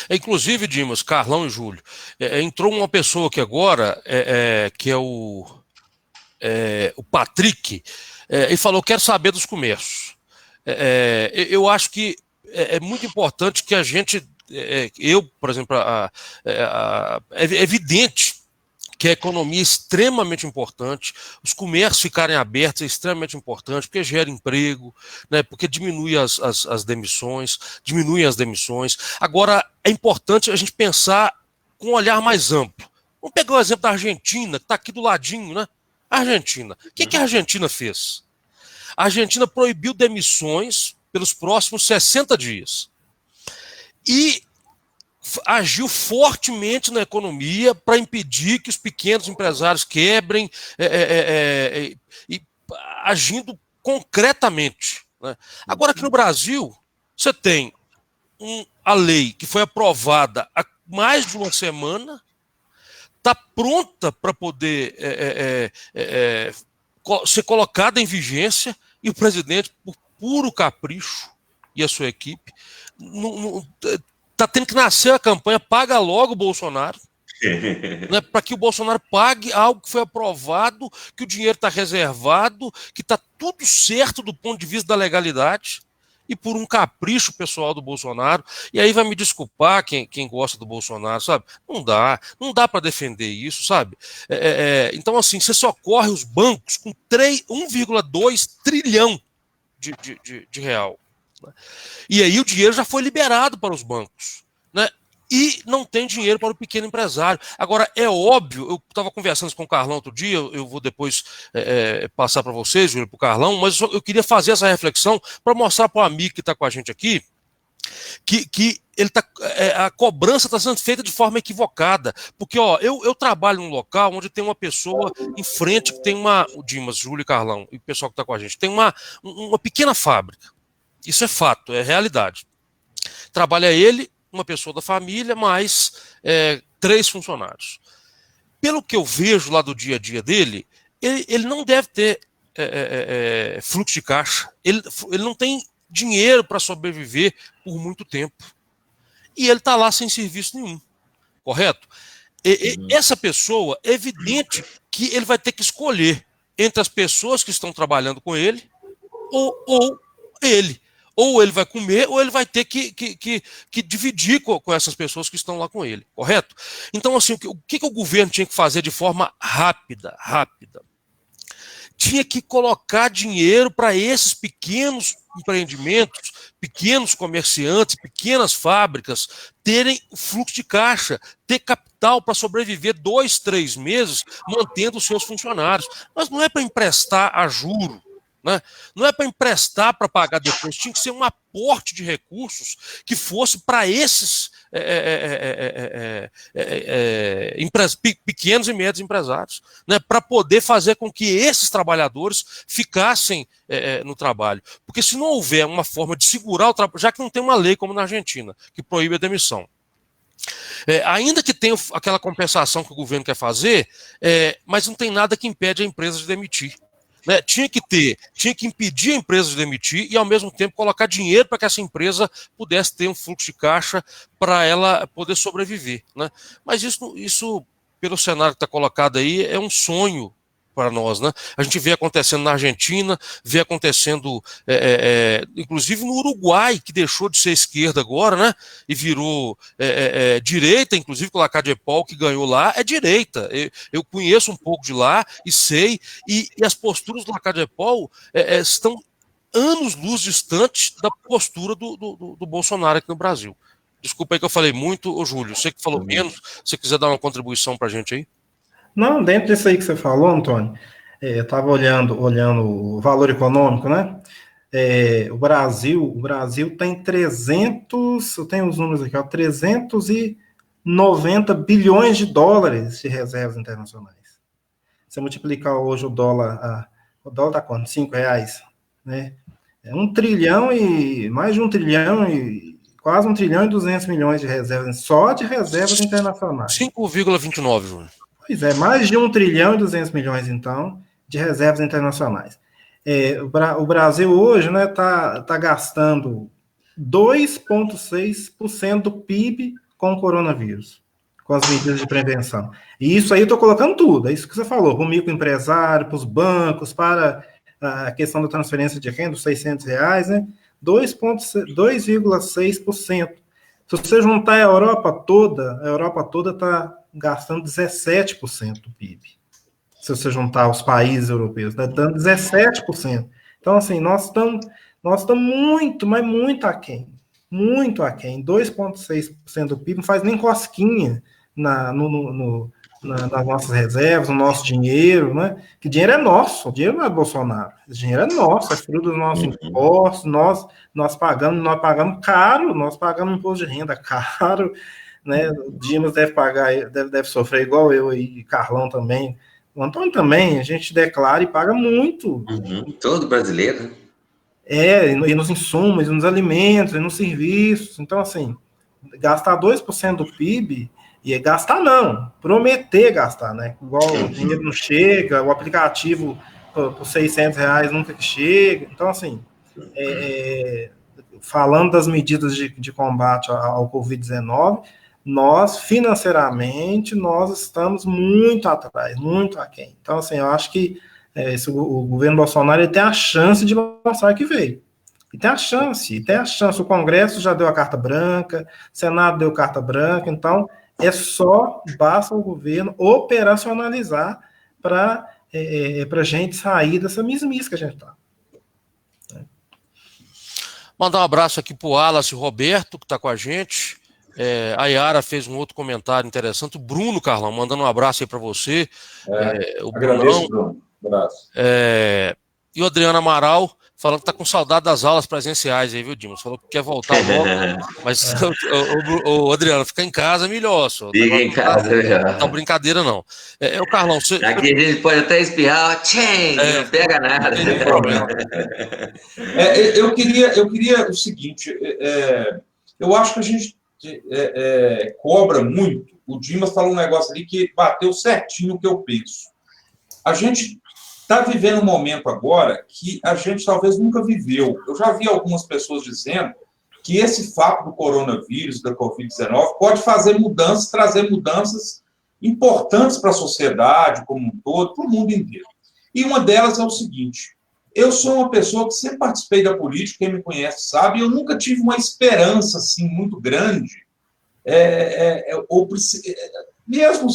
Inclusive, Dimas, Carlão e Júlio, entrou uma pessoa aqui agora, que é o Patrick, e falou, quero saber dos comércios. Eu acho que é muito importante que a gente... eu, por exemplo, é evidente que a economia é extremamente importante, os comércios ficarem abertos é extremamente importante, porque gera emprego, né, porque diminui as demissões. Agora, é importante a gente pensar com um olhar mais amplo. Vamos pegar o exemplo da Argentina, que está aqui do ladinho, né? A Argentina. O que a Argentina fez? A Argentina proibiu demissões pelos próximos 60 dias. E agiu fortemente na economia para impedir que os pequenos empresários quebrem, agindo concretamente, né? Agora, aqui no Brasil, você tem a lei que foi aprovada há mais de uma semana, está pronta para poder ser colocada em vigência, e o presidente, por puro capricho, e a sua equipe, está tendo que nascer a campanha Paga Logo Bolsonaro, né, para que o Bolsonaro pague algo que foi aprovado, que o dinheiro está reservado, que está tudo certo do ponto de vista da legalidade, e por um capricho pessoal do Bolsonaro. E aí vai me desculpar quem gosta do Bolsonaro, sabe? Não dá para defender isso, sabe? Então, assim, você socorre os bancos com 1,2 trilhão de real, né? E aí o dinheiro já foi liberado para os bancos, né? E não tem dinheiro para o pequeno empresário. Agora, é óbvio, eu estava conversando com o Carlão outro dia, eu vou depois passar para vocês, Júlio, para o Carlão, mas eu queria fazer essa reflexão para mostrar para o amigo que está com a gente aqui que ele a cobrança está sendo feita de forma equivocada. Porque eu trabalho num local onde tem uma pessoa em frente que tem o Dimas, Júlio e Carlão, e o pessoal que está com a gente, tem uma pequena fábrica. Isso é fato, é realidade. Trabalha ele, uma pessoa da família, mais 3 funcionários. Pelo que eu vejo lá do dia a dia dele, ele não deve ter fluxo de caixa. Ele não tem dinheiro para sobreviver por muito tempo. E ele está lá sem serviço nenhum. Correto? Essa pessoa, é evidente que ele vai ter que escolher entre as pessoas que estão trabalhando com ele ou ele. Ou ele vai comer, ou ele vai ter que dividir com essas pessoas que estão lá com ele, correto? Então, assim, o que o governo tinha que fazer de forma rápida? Tinha que colocar dinheiro para esses pequenos empreendimentos, pequenos comerciantes, pequenas fábricas terem fluxo de caixa, ter capital para sobreviver 2, 3 meses mantendo os seus funcionários. Mas não é para emprestar a juro, né? Não é para emprestar para pagar depois, tinha que ser um aporte de recursos que fosse para esses pequenos e médios empresários, né? Para poder fazer com que esses trabalhadores ficassem no trabalho. Porque se não houver uma forma de segurar o trabalho, já que não tem uma lei como na Argentina, que proíbe a demissão, ainda que tenha aquela compensação que o governo quer fazer, mas não tem nada que impede a empresa de demitir. Né? Tinha que impedir a empresa de demitir e, ao mesmo tempo, colocar dinheiro para que essa empresa pudesse ter um fluxo de caixa para ela poder sobreviver, né? Mas isso, pelo cenário que está colocado aí, é um sonho para nós, né? A gente vê acontecendo na Argentina, vê acontecendo, inclusive no Uruguai, que deixou de ser esquerda agora, né? E virou direita, inclusive com o Lacalle-Pou, que ganhou lá, é direita. Eu conheço um pouco de lá e sei, e as posturas do Lacalle-Pou estão anos-luz distantes da postura do Bolsonaro aqui no Brasil. Desculpa aí que eu falei muito, ô Júlio, você que falou menos, se você quiser dar uma contribuição para a gente aí. Não, dentro disso aí que você falou, Antônio, eu estava olhando o valor econômico, né? O Brasil tem 300, eu tenho os números aqui, 390 bilhões de dólares de reservas internacionais. Se multiplicar hoje o dólar está quanto? R$5, né? Mais de 1 trilhão e quase 1 trilhão e 200 milhões de reservas, só de reservas internacionais. 5,29, Júlio. Pois mais de 1 trilhão e 200 milhões, então, de reservas internacionais. O Brasil hoje, né, tá gastando 2,6% do PIB com o coronavírus, com as medidas de prevenção. E isso aí eu estou colocando tudo, é isso que você falou, para o microempresário, para os bancos, para a questão da transferência de renda, os R$600, né, 2,6%. Se você juntar a Europa toda está gastando 17% do PIB. Se você juntar os países europeus, está dando 17%. Então, assim, nós estamos muito, mas muito aquém. Muito aquém. 2,6% do PIB não faz nem cosquinha nas nossas reservas, no nosso dinheiro, né? Que dinheiro é nosso, o dinheiro não é do Bolsonaro. O dinheiro é nosso, é fruto dos nossos impostos, nós pagamos caro, nós pagamos imposto de renda caro, né? O Dimas deve sofrer igual eu e Carlão também. O Antônio também, a gente declara e paga muito. Todo brasileiro. E nos insumos, e nos alimentos, e nos serviços. Então, assim, gastar 2% do PIB, e gastar não, prometer gastar, né? Igual o dinheiro não chega, o aplicativo por R$600 nunca chega. Então, assim, falando das medidas de combate ao Covid-19, nós, financeiramente, nós estamos muito atrás, muito aquém. Então, assim, eu acho que o governo Bolsonaro ele tem a chance de mostrar que veio. E tem a chance. O Congresso já deu a carta branca, o Senado deu carta branca, então basta o governo operacionalizar para a gente sair dessa mesmice que a gente está. Mandar um abraço aqui para o Wallace Roberto, que está com a gente. A Yara fez um outro comentário interessante. O Bruno, Carlão, mandando um abraço aí para você. O agradeço, Bruno. Um abraço. E o Adriano Amaral falando que está com saudade das aulas presenciais aí, viu, Dimas? Falou que quer voltar logo. Mas, o Adriano, fica em casa melhor. Só. Fica em casa, melhor. Não tá brincadeira, não. O Carlão... Aqui a gente pode até espirrar, não pega nada. Não tem problema. Eu queria o seguinte, eu acho que a gente cobra muito. O Dimas falou um negócio ali que bateu certinho o que eu penso. A gente está vivendo um momento agora que a gente talvez nunca viveu. Eu já vi algumas pessoas dizendo que esse fato do coronavírus, da Covid-19, pode fazer mudanças, trazer mudanças importantes para a sociedade como um todo, para o mundo inteiro. E uma delas é o seguinte: eu sou uma pessoa que sempre participei da política, quem me conhece sabe, eu nunca tive uma esperança assim, muito grande, mesmo,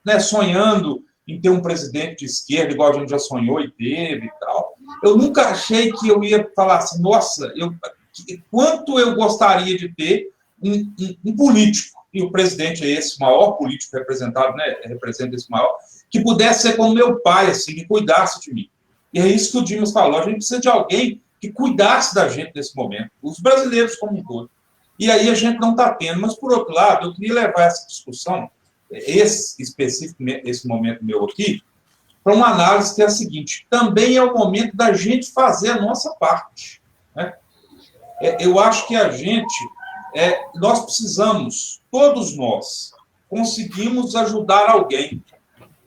né, sonhando em ter um presidente de esquerda, igual a gente já sonhou e teve e tal. Eu nunca achei que eu ia falar assim, nossa, quanto eu gostaria de ter um político, e o presidente é esse maior político representado, né, representa esse maior, que pudesse ser como meu pai, assim, que cuidasse de mim. E é isso que o Dimas falou, a gente precisa de alguém que cuidasse da gente nesse momento, os brasileiros como um todo. E aí a gente não está tendo, mas por outro lado, eu queria levar essa discussão, esse momento meu aqui, para uma análise que é a seguinte: também é o momento da gente fazer a nossa parte, né? Eu acho que nós precisamos, todos nós, conseguimos ajudar alguém,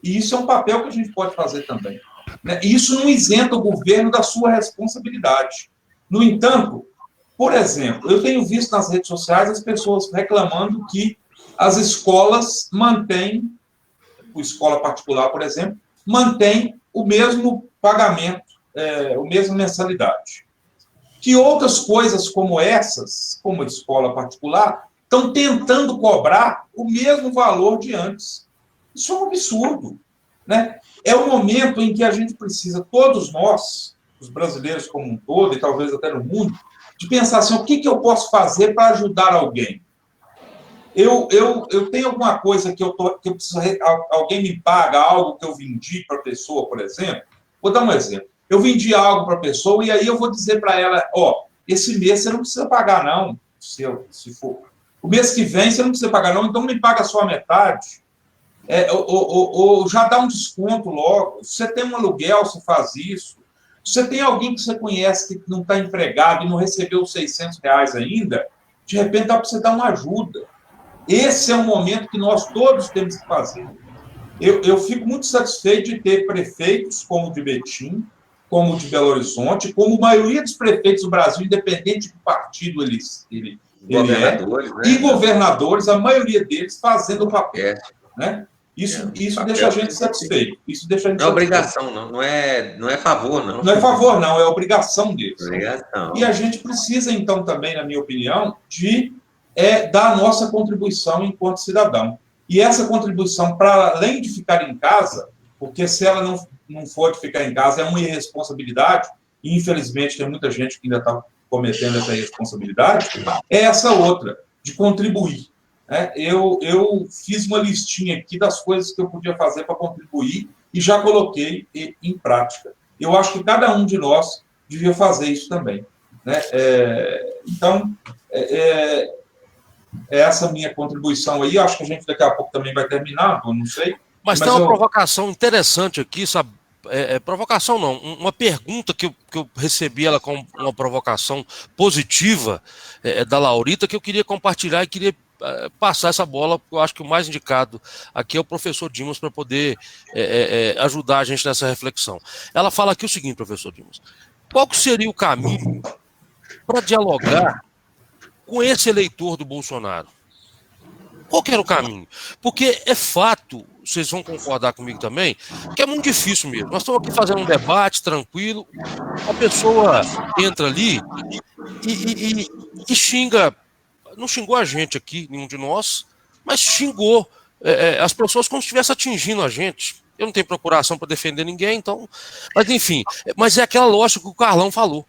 e isso é um papel que a gente pode fazer também, né? E isso não isenta o governo da sua responsabilidade. No entanto, por exemplo, eu tenho visto nas redes sociais as pessoas reclamando que as escolas mantêm, a escola particular, por exemplo, mantém o mesmo pagamento, a mesma mensalidade. Que outras coisas como essas, como a escola particular, estão tentando cobrar o mesmo valor de antes. Isso é um absurdo, né? É o momento em que a gente precisa, todos nós, os brasileiros como um todo, e talvez até no mundo, de pensar assim, o que eu posso fazer para ajudar alguém? Eu tenho alguma coisa que eu preciso, alguém me paga algo que eu vendi para a pessoa, por exemplo. Vou dar um exemplo. Eu vendi algo para a pessoa e aí eu vou dizer para ela, esse mês você não precisa pagar não, se for. O mês que vem você não precisa pagar não, então me paga só a metade. Ou já dá um desconto logo. Se você tem um aluguel, você faz isso. Se você tem alguém que você conhece que não está empregado e não recebeu os R$600 ainda, de repente dá para você dar uma ajuda. Esse é um momento que nós todos temos que fazer. Eu fico muito satisfeito de ter prefeitos como o de Betim, como o de Belo Horizonte, como a maioria dos prefeitos do Brasil, independente do partido ele governadores, né? E governadores, a maioria deles fazendo o papel. Né? Isso deixa a gente satisfeito. Isso deixa a gente não é obrigação, não é favor, não. Não é favor, não, é obrigação deles. Obrigação. E a gente precisa, então, também, na minha opinião, de dar a nossa contribuição enquanto cidadão. E essa contribuição, para além de ficar em casa, porque se ela não for de ficar em casa, é uma irresponsabilidade, e infelizmente tem muita gente que ainda está cometendo essa irresponsabilidade, é essa outra, de contribuir. Eu fiz uma listinha aqui das coisas que eu podia fazer para contribuir e já coloquei em prática. Eu acho que cada um de nós devia fazer isso também. Né? Então, essa minha contribuição aí, acho que a gente daqui a pouco também vai terminar, eu não sei. Mas tem uma provocação interessante aqui, sabe? Provocação não, uma pergunta que eu recebi ela com uma provocação positiva da Laurita, que eu queria compartilhar e queria passar essa bola, porque eu acho que o mais indicado aqui é o professor Dimas para poder ajudar a gente nessa reflexão. Ela fala aqui o seguinte, professor Dimas: qual que seria o caminho para dialogar com esse eleitor do Bolsonaro? Qual que era o caminho? Porque é fato, vocês vão concordar comigo também, que é muito difícil mesmo. Nós estamos aqui fazendo um debate tranquilo, a pessoa entra ali e xinga, não xingou a gente aqui, nenhum de nós, mas xingou as pessoas como se estivesse atingindo a gente. Eu não tenho procuração para defender ninguém, então... Mas enfim, mas é aquela lógica que o Carlão falou.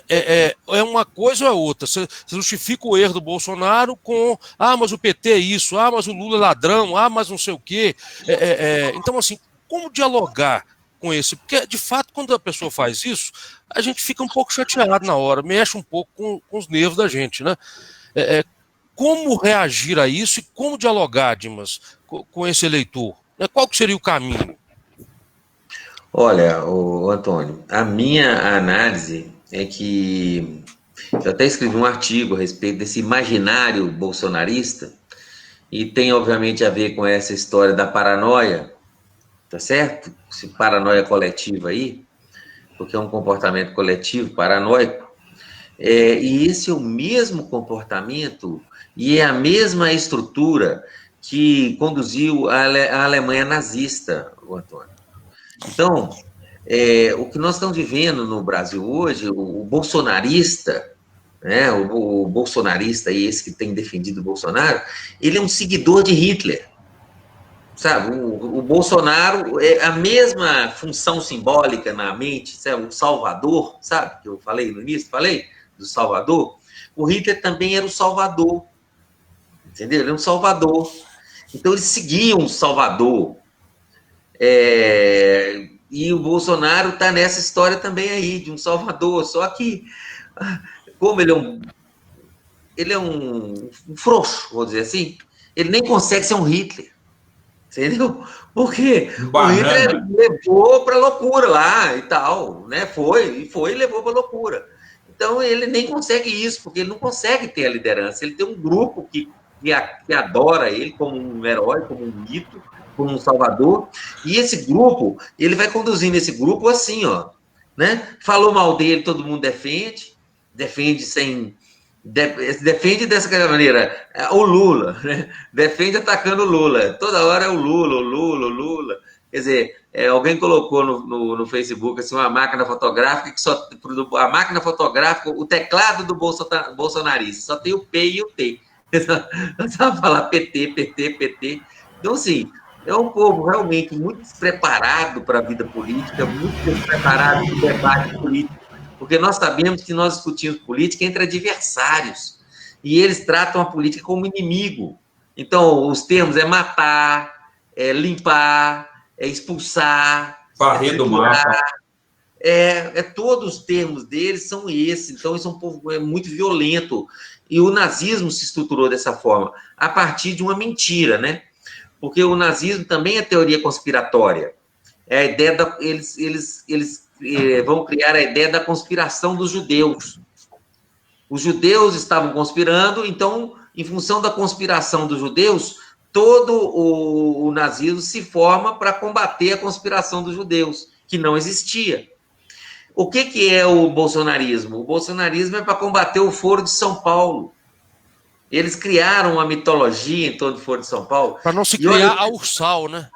É uma coisa ou é outra. Você justifica o erro do Bolsonaro com mas o PT é isso, mas o Lula é ladrão, mas não sei o quê. Então, assim, como dialogar com esse? Porque, de fato, quando a pessoa faz isso, a gente fica um pouco chateado na hora, mexe um pouco com os nervos da gente, né? Como reagir a isso e como dialogar, Dimas, com esse eleitor? Qual que seria o caminho? Olha, Antônio, a minha análise é que eu até escrevi um artigo a respeito desse imaginário bolsonarista e tem, obviamente, a ver com essa história da paranoia, tá certo? Esse paranoia coletiva aí, porque é um comportamento coletivo, paranoico, e esse é o mesmo comportamento e é a mesma estrutura que conduziu a Alemanha nazista, Antônio. Então, o que nós estamos vivendo no Brasil hoje, o bolsonarista, né, o bolsonarista aí, esse que tem defendido o Bolsonaro, ele é um seguidor de Hitler, sabe? O Bolsonaro é a mesma função simbólica na mente, sabe? O Salvador, sabe? Que eu falei no início, do Salvador. O Hitler também era o Salvador, entendeu? Ele é um Salvador. Então, eles seguiam o Salvador. E o Bolsonaro está nessa história também aí, de um Salvador, só que, como ele é um frouxo, vou dizer assim, ele nem consegue ser um Hitler, entendeu? Porque o Hitler levou para loucura lá e tal, né? Foi e levou para loucura. Então, ele nem consegue isso, porque ele não consegue ter a liderança. Ele tem um grupo que adora ele como um herói, como um mito, como um salvador, e esse grupo, ele vai conduzindo esse grupo assim, ó, né? Falou mal dele, todo mundo defende dessa maneira, o Lula, né? Defende atacando o Lula, toda hora é o Lula, quer dizer, alguém colocou no Facebook assim, uma máquina fotográfica que só, a máquina fotográfica, o teclado do bolsonarista, só tem o P e o T, só falar PT, então assim, é um povo realmente muito despreparado para a vida política, muito despreparado para o debate político, porque nós sabemos que nós discutimos política entre adversários, e eles tratam a política como inimigo. Então, os termos é matar, é limpar, é expulsar, varrer do mapa. Todos os termos deles são esses. Então, isso é um povo muito violento. E o nazismo se estruturou dessa forma, a partir de uma mentira, né? Porque o nazismo também é teoria conspiratória. É a ideia eles vão criar a ideia da conspiração dos judeus. Os judeus estavam conspirando, então, em função da conspiração dos judeus, todo o nazismo se forma para combater a conspiração dos judeus, que não existia. O que é o bolsonarismo? O bolsonarismo é para combater o Foro de São Paulo. Eles criaram uma mitologia em torno do Foro de São Paulo. Para não se criar a Ursal, né?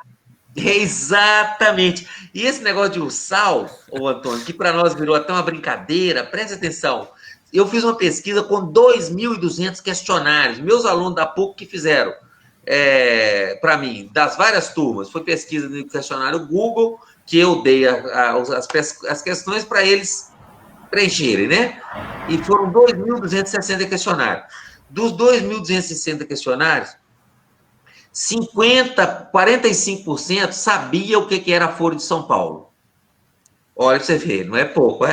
Exatamente. E esse negócio de Ursal, Antônio, que para nós virou até uma brincadeira, presta atenção. Eu fiz uma pesquisa com 2.200 questionários, meus alunos da PUC que fizeram. para mim, das várias turmas, foi pesquisa no questionário Google, que eu dei as questões para eles preencherem, né? E foram 2.260 questionários. Dos 2.260 questionários, 45% sabia o que era a Folha de São Paulo. Olha, você vê, não é pouco,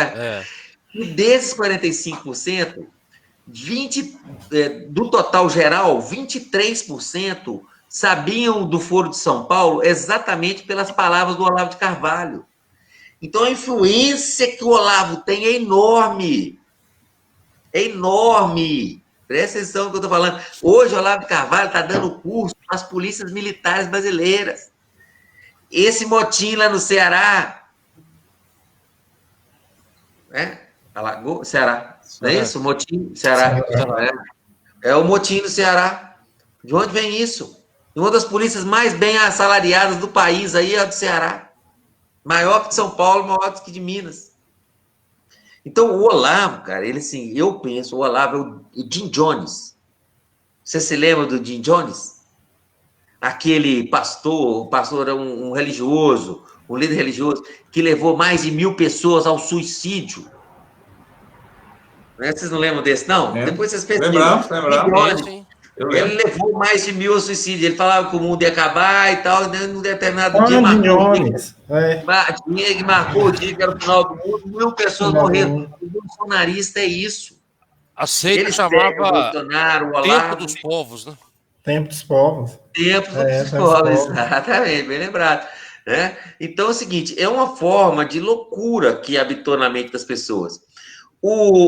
E desses 45%, do total geral, 23% sabiam do Foro de São Paulo exatamente pelas palavras do Olavo de Carvalho. Então, a influência que o Olavo tem é enorme. É enorme. Presta atenção no que eu estou falando. Hoje, o Olavo de Carvalho está dando curso às polícias militares brasileiras. Esse motim lá no Ceará, Alagoas, Ceará, não é isso? O motim, Ceará. É o motim do Ceará. De onde vem isso? E uma das polícias mais bem assalariadas do país aí é a do Ceará. Maior que de São Paulo, maior que de Minas. Então, o Olavo, cara, ele assim, eu penso, o Olavo é o Jim Jones. Você se lembra do Jim Jones? Aquele pastor era um religioso, um líder religioso, que levou mais de 1.000 pessoas ao suicídio. Vocês não lembram desse, não? Depois vocês pesquisam. Lembramos. Ele levou mais de 1.000 ao suicídio. Ele falava que o mundo ia acabar e tal, e num determinado dia marcou o dia que era o final do mundo, 1.000 pessoas morreram. O bolsonarista é isso. A seita chamava Bolsonaro, Tempo dos Povos, né? Tempo dos Povos. Tempo dos Povos, exatamente, bem lembrado. Né? Então é o seguinte, é uma forma de loucura que habitou na mente das pessoas.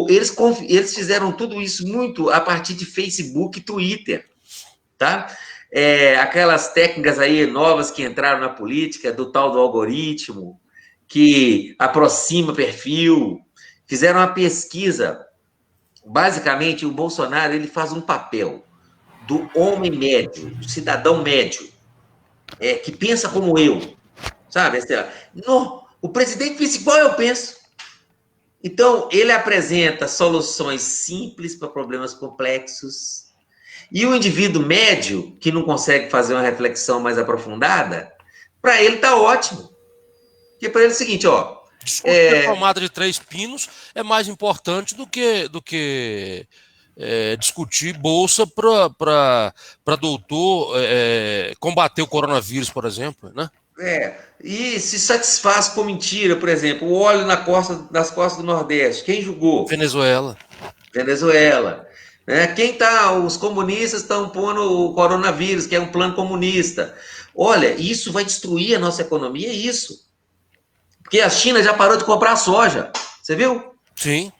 Eles fizeram tudo isso muito a partir de Facebook e Twitter, tá? Aquelas técnicas aí novas que entraram na política, do tal do algoritmo, que aproxima perfil, fizeram uma pesquisa. Basicamente, o Bolsonaro ele faz um papel do homem médio, do cidadão médio, que pensa como eu, sabe? O presidente pensa igual eu penso. Então, ele apresenta soluções simples para problemas complexos. E o indivíduo médio, que não consegue fazer uma reflexão mais aprofundada, para ele está ótimo. Porque para ele é o seguinte, discutir a tomada de 3 pinos é mais importante do que discutir bolsa para doutor combater o coronavírus, por exemplo, né? E se satisfaz com mentira, por exemplo, o óleo nas costas do Nordeste. Quem julgou? Venezuela. Né? Os comunistas estão pondo o coronavírus, que é um plano comunista. Olha, isso vai destruir a nossa economia, isso. Porque a China já parou de comprar soja. Você viu? Sim.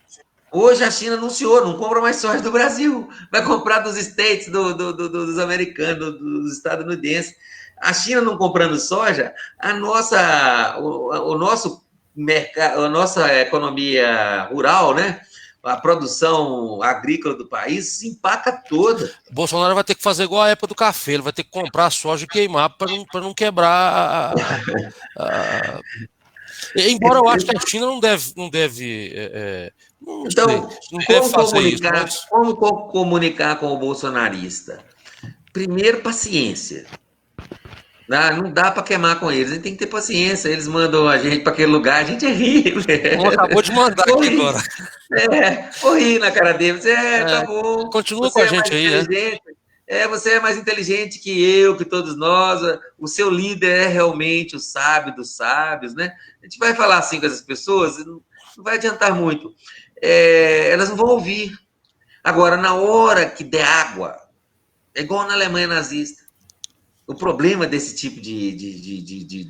Hoje a China anunciou, não compra mais soja do Brasil. Vai comprar dos States, dos americanos, dos estadunidenses. A China não comprando soja, a nossa economia rural, né? A produção agrícola do país se empaca toda. O Bolsonaro vai ter que fazer igual a época do café, ele vai ter que comprar soja e queimar para não quebrar Embora eu acho que a China não deve fazer isso. Mas... Como comunicar com o bolsonarista? Primeiro, paciência. Não dá para queimar com eles, a gente tem que ter paciência. Eles mandam a gente para aquele lugar, a gente ri. Acabou de mandar aqui agora. Ri na cara deles. Tá bom. Continua com a gente aí, né? Você é mais inteligente que eu, que todos nós. O seu líder é realmente o sábio dos sábios, né? A gente vai falar assim com essas pessoas, não vai adiantar muito. Elas não vão ouvir. Agora, na hora que der água, é igual na Alemanha nazista. O problema desse tipo de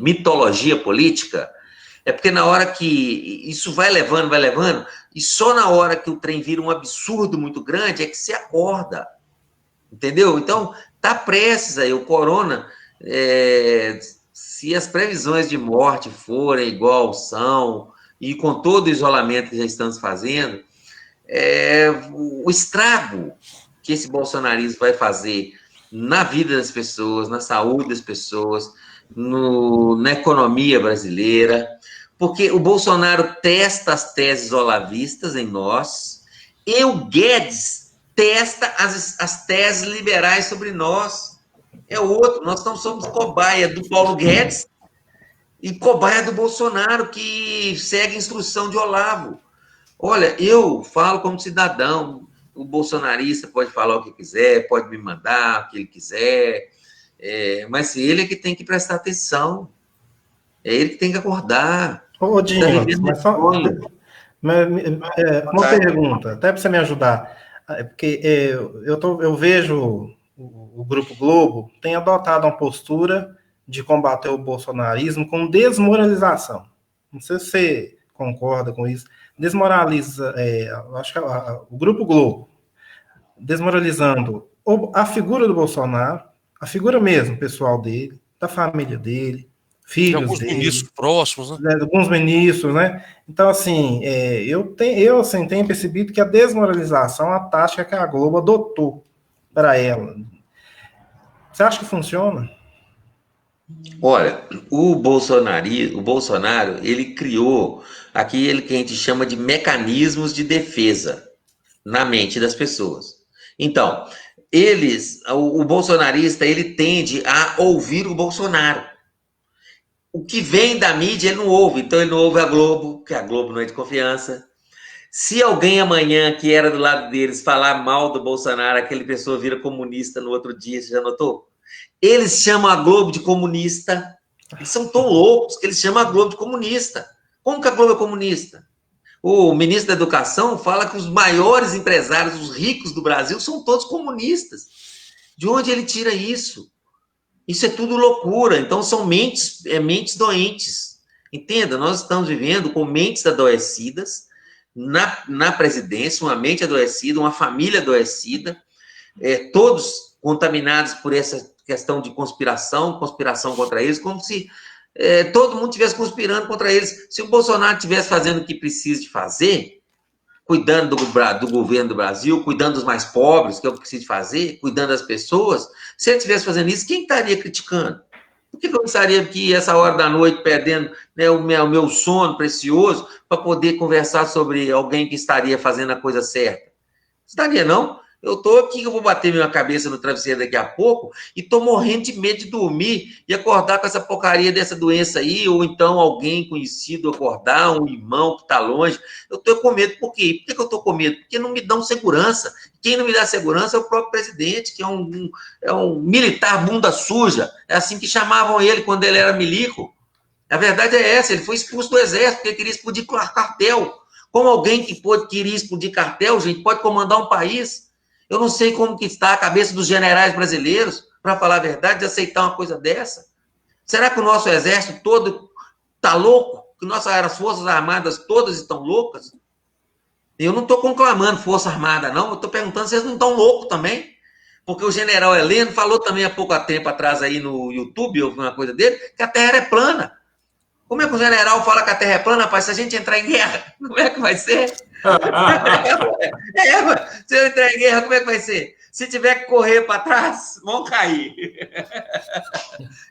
mitologia política é porque na hora que isso vai levando, e só na hora que o trem vira um absurdo muito grande é que se acorda. Entendeu? Então, tá prestes aí, o corona, se as previsões de morte forem igual são, e com todo o isolamento que já estamos fazendo, o estrago que esse bolsonarismo vai fazer na vida das pessoas, na saúde das pessoas, na economia brasileira, porque o Bolsonaro testa as teses olavistas em nós, e o Guedes testa as teses liberais sobre nós. É outro. Nós não somos cobaia do Paulo Guedes e cobaia do Bolsonaro, que segue a instrução de Olavo. Olha, eu falo como cidadão. O bolsonarista pode falar o que quiser, pode me mandar o que ele quiser, mas ele é que tem que prestar atenção. É ele que tem que acordar. Ô, Dimas, mas só uma pergunta, até para você me ajudar. Porque eu vejo o Grupo Globo tem adotado uma postura de combater o bolsonarismo com desmoralização. Não sei se você concorda com isso. Desmoraliza, acho que o Grupo Globo, desmoralizando a figura do Bolsonaro, a figura mesmo pessoal dele, da família dele, filhos alguns dele, ministros próximos, né? Alguns ministros, né? Então, assim, eu tenho percebido que a desmoralização é a tática que a Globo adotou para ela. Você acha que funciona? Olha, o Bolsonaro, ele criou aquele que a gente chama de mecanismos de defesa na mente das pessoas. Então, o bolsonarista, ele tende a ouvir o Bolsonaro. O que vem da mídia, ele não ouve. Então, ele não ouve a Globo, porque a Globo não é de confiança. Se alguém amanhã, que era do lado deles, falar mal do Bolsonaro, aquele pessoa vira comunista no outro dia, você já notou? Eles chamam a Globo de comunista. Eles são tão loucos que eles chamam a Globo de comunista. Como que a Globo é comunista? O ministro da Educação fala que os maiores empresários, os ricos do Brasil, são todos comunistas. De onde ele tira isso? Isso é tudo loucura. Então, são mentes doentes. Entenda, nós estamos vivendo com mentes adoecidas na presidência, uma mente adoecida, uma família adoecida, todos contaminados por essa questão de conspiração contra eles, como se todo mundo estivesse conspirando contra eles. Se o Bolsonaro estivesse fazendo o que precisa de fazer, cuidando do governo do Brasil, cuidando dos mais pobres, que é o que precisa de fazer, cuidando das pessoas, se ele estivesse fazendo isso, quem estaria criticando? Por que eu estaria aqui essa hora da noite perdendo, né, o meu sono precioso para poder conversar sobre alguém que estaria fazendo a coisa certa? Estaria, não? Eu estou aqui, eu vou bater minha cabeça no travesseiro daqui a pouco e estou morrendo de medo de dormir e acordar com essa porcaria dessa doença aí, ou então alguém conhecido acordar, um irmão que está longe. Eu estou com medo. Por quê? Por que eu estou com medo? Porque não me dão segurança. Quem não me dá segurança é o próprio presidente, que é um militar bunda suja. É assim que chamavam ele quando ele era milico. A verdade é essa, ele foi expulso do exército porque ele queria explodir cartel. Como alguém que queria explodir cartel, gente, pode comandar um país? Eu não sei como que está a cabeça dos generais brasileiros, para falar a verdade, de aceitar uma coisa dessa. Será que o nosso exército todo está louco? Que nossas forças armadas todas estão loucas? Eu não estou conclamando força armada, não. Eu estou perguntando se eles não estão loucos também. Porque o general Heleno falou também há pouco tempo atrás aí no YouTube, ou uma coisa dele, que a Terra é plana. Como é que o general fala que a Terra é plana, rapaz? Se a gente entrar em guerra, como é que vai ser? Se eu entrar em guerra, como é que vai ser? Se tiver que correr para trás, vão cair.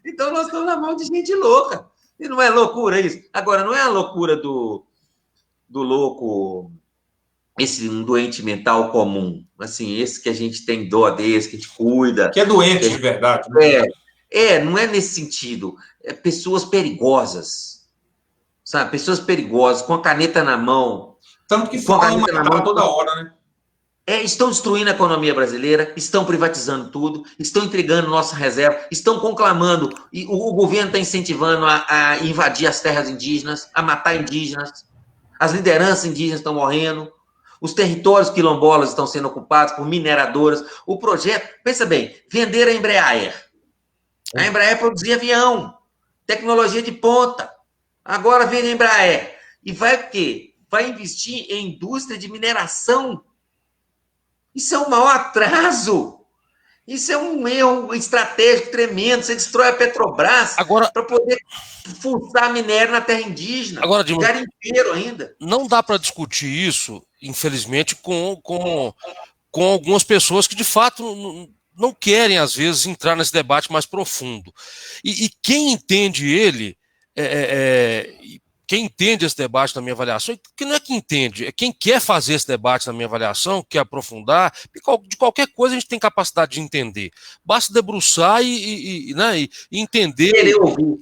Então, nós estamos na mão de gente louca. E não é loucura isso? Agora, não é a loucura do louco, esse um doente mental comum. Assim, esse que a gente tem dó desse, que a gente cuida. Que é doente de verdade. Não é nesse sentido. Pessoas perigosas. Sabe? Pessoas perigosas, com a caneta na mão. Tanto que falam em matar toda hora, né? Estão destruindo a economia brasileira, estão privatizando tudo, estão entregando nossa reserva, estão conclamando, e o governo está incentivando a invadir as terras indígenas, a matar indígenas, as lideranças indígenas estão morrendo, os territórios quilombolas estão sendo ocupados por mineradoras. O projeto, pensa bem, vender a Embraer. A Embraer produzia avião, tecnologia de ponta. Agora vende a Embraer. E vai o quê? Vai investir em indústria de mineração. Isso é um mau atraso. Isso é um erro estratégico tremendo. Você destrói a Petrobras para poder fuçar minério na terra indígena. Agora, Dimas, garimpeiro ainda. Não dá para discutir isso, infelizmente, com algumas pessoas que, de fato, não querem, às vezes, entrar nesse debate mais profundo. E quem entende ele quem entende esse debate na minha avaliação, que não é que entende, é quem quer fazer esse debate na minha avaliação, quer aprofundar, de qualquer coisa a gente tem capacidade de entender. Basta debruçar né, e entender,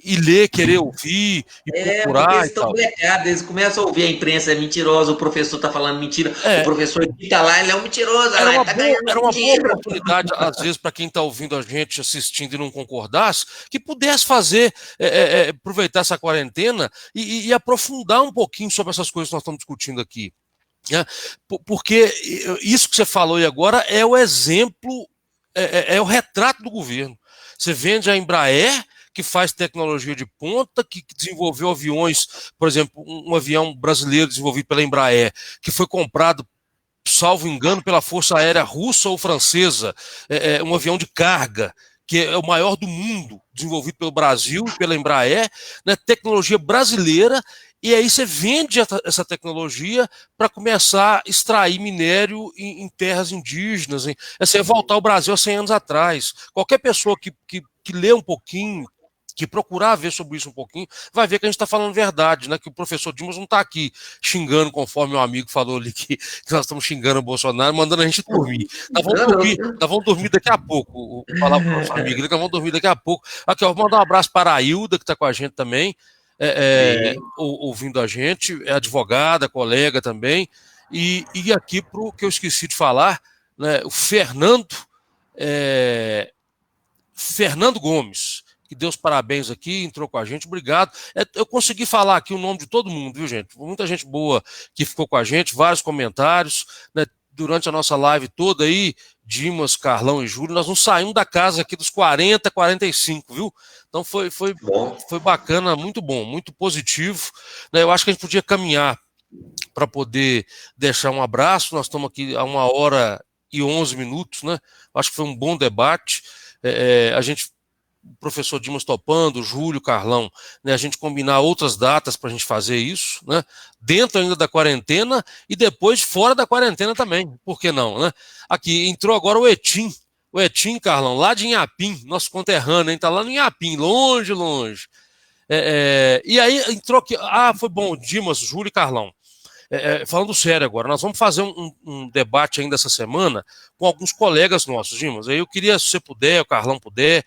e ler, querer ouvir, e procurar. Porque eles estão blecados, eles começam a ouvir a imprensa é mentirosa, o professor está falando mentira, o professor que está lá, ele é um mentiroso. Era uma boa oportunidade, às vezes, para quem está ouvindo a gente, assistindo e não concordasse, que pudesse fazer, aproveitar essa quarentena e aprofundar um pouquinho sobre essas coisas que nós estamos discutindo aqui. Né? Porque isso que você falou aí agora é o exemplo, é o retrato do governo. Você vende a Embraer, que faz tecnologia de ponta, que desenvolveu aviões, por exemplo, um avião brasileiro desenvolvido pela Embraer, que foi comprado, salvo engano, pela Força Aérea Russa ou Francesa, um avião de carga, que é o maior do mundo, desenvolvido pelo Brasil e pela Embraer, né, tecnologia brasileira, e aí você vende essa tecnologia para começar a extrair minério em terras indígenas. Assim, é voltar ao Brasil há 100 anos atrás. Qualquer pessoa que lê um pouquinho, que procurar ver sobre isso um pouquinho, vai ver que a gente está falando verdade, né? Que o professor Dimas não está aqui xingando, conforme meu amigo falou ali, que nós estamos xingando o Bolsonaro, mandando a gente dormir. Nós vamos dormir daqui a pouco. Vou falar para o nosso amigo, nós vamos dormir daqui a pouco. Aqui, ó, vou mandar um abraço para a Ailda, que está com a gente também, ouvindo a gente, é advogada, colega também, e aqui para o que eu esqueci de falar, né, o Fernando Gomes, que deu os parabéns aqui, entrou com a gente, obrigado. Eu consegui falar aqui o nome de todo mundo, viu, gente? Muita gente boa que ficou com a gente, vários comentários, né, durante a nossa live toda aí, Dimas, Carlão e Júlio, nós não saímos da casa aqui dos 40, 45, viu? Então foi bacana, muito bom, muito positivo, né? Eu acho que a gente podia caminhar para poder deixar um abraço, nós estamos aqui há 1h11, né? Acho que foi um bom debate, o professor Dimas topando, o Júlio, Carlão, né, a gente combinar outras datas para a gente fazer isso, né, dentro ainda da quarentena e depois fora da quarentena também, por que não, né? Aqui entrou agora o Etim, Carlão, lá de Inhapim, nosso conterrâneo, hein, tá lá no Inhapim, longe, e aí entrou aqui, foi bom, Dimas, Júlio e Carlão, falando sério agora, nós vamos fazer um debate ainda essa semana com alguns colegas nossos, Dimas, aí eu queria, se você puder, o Carlão puder,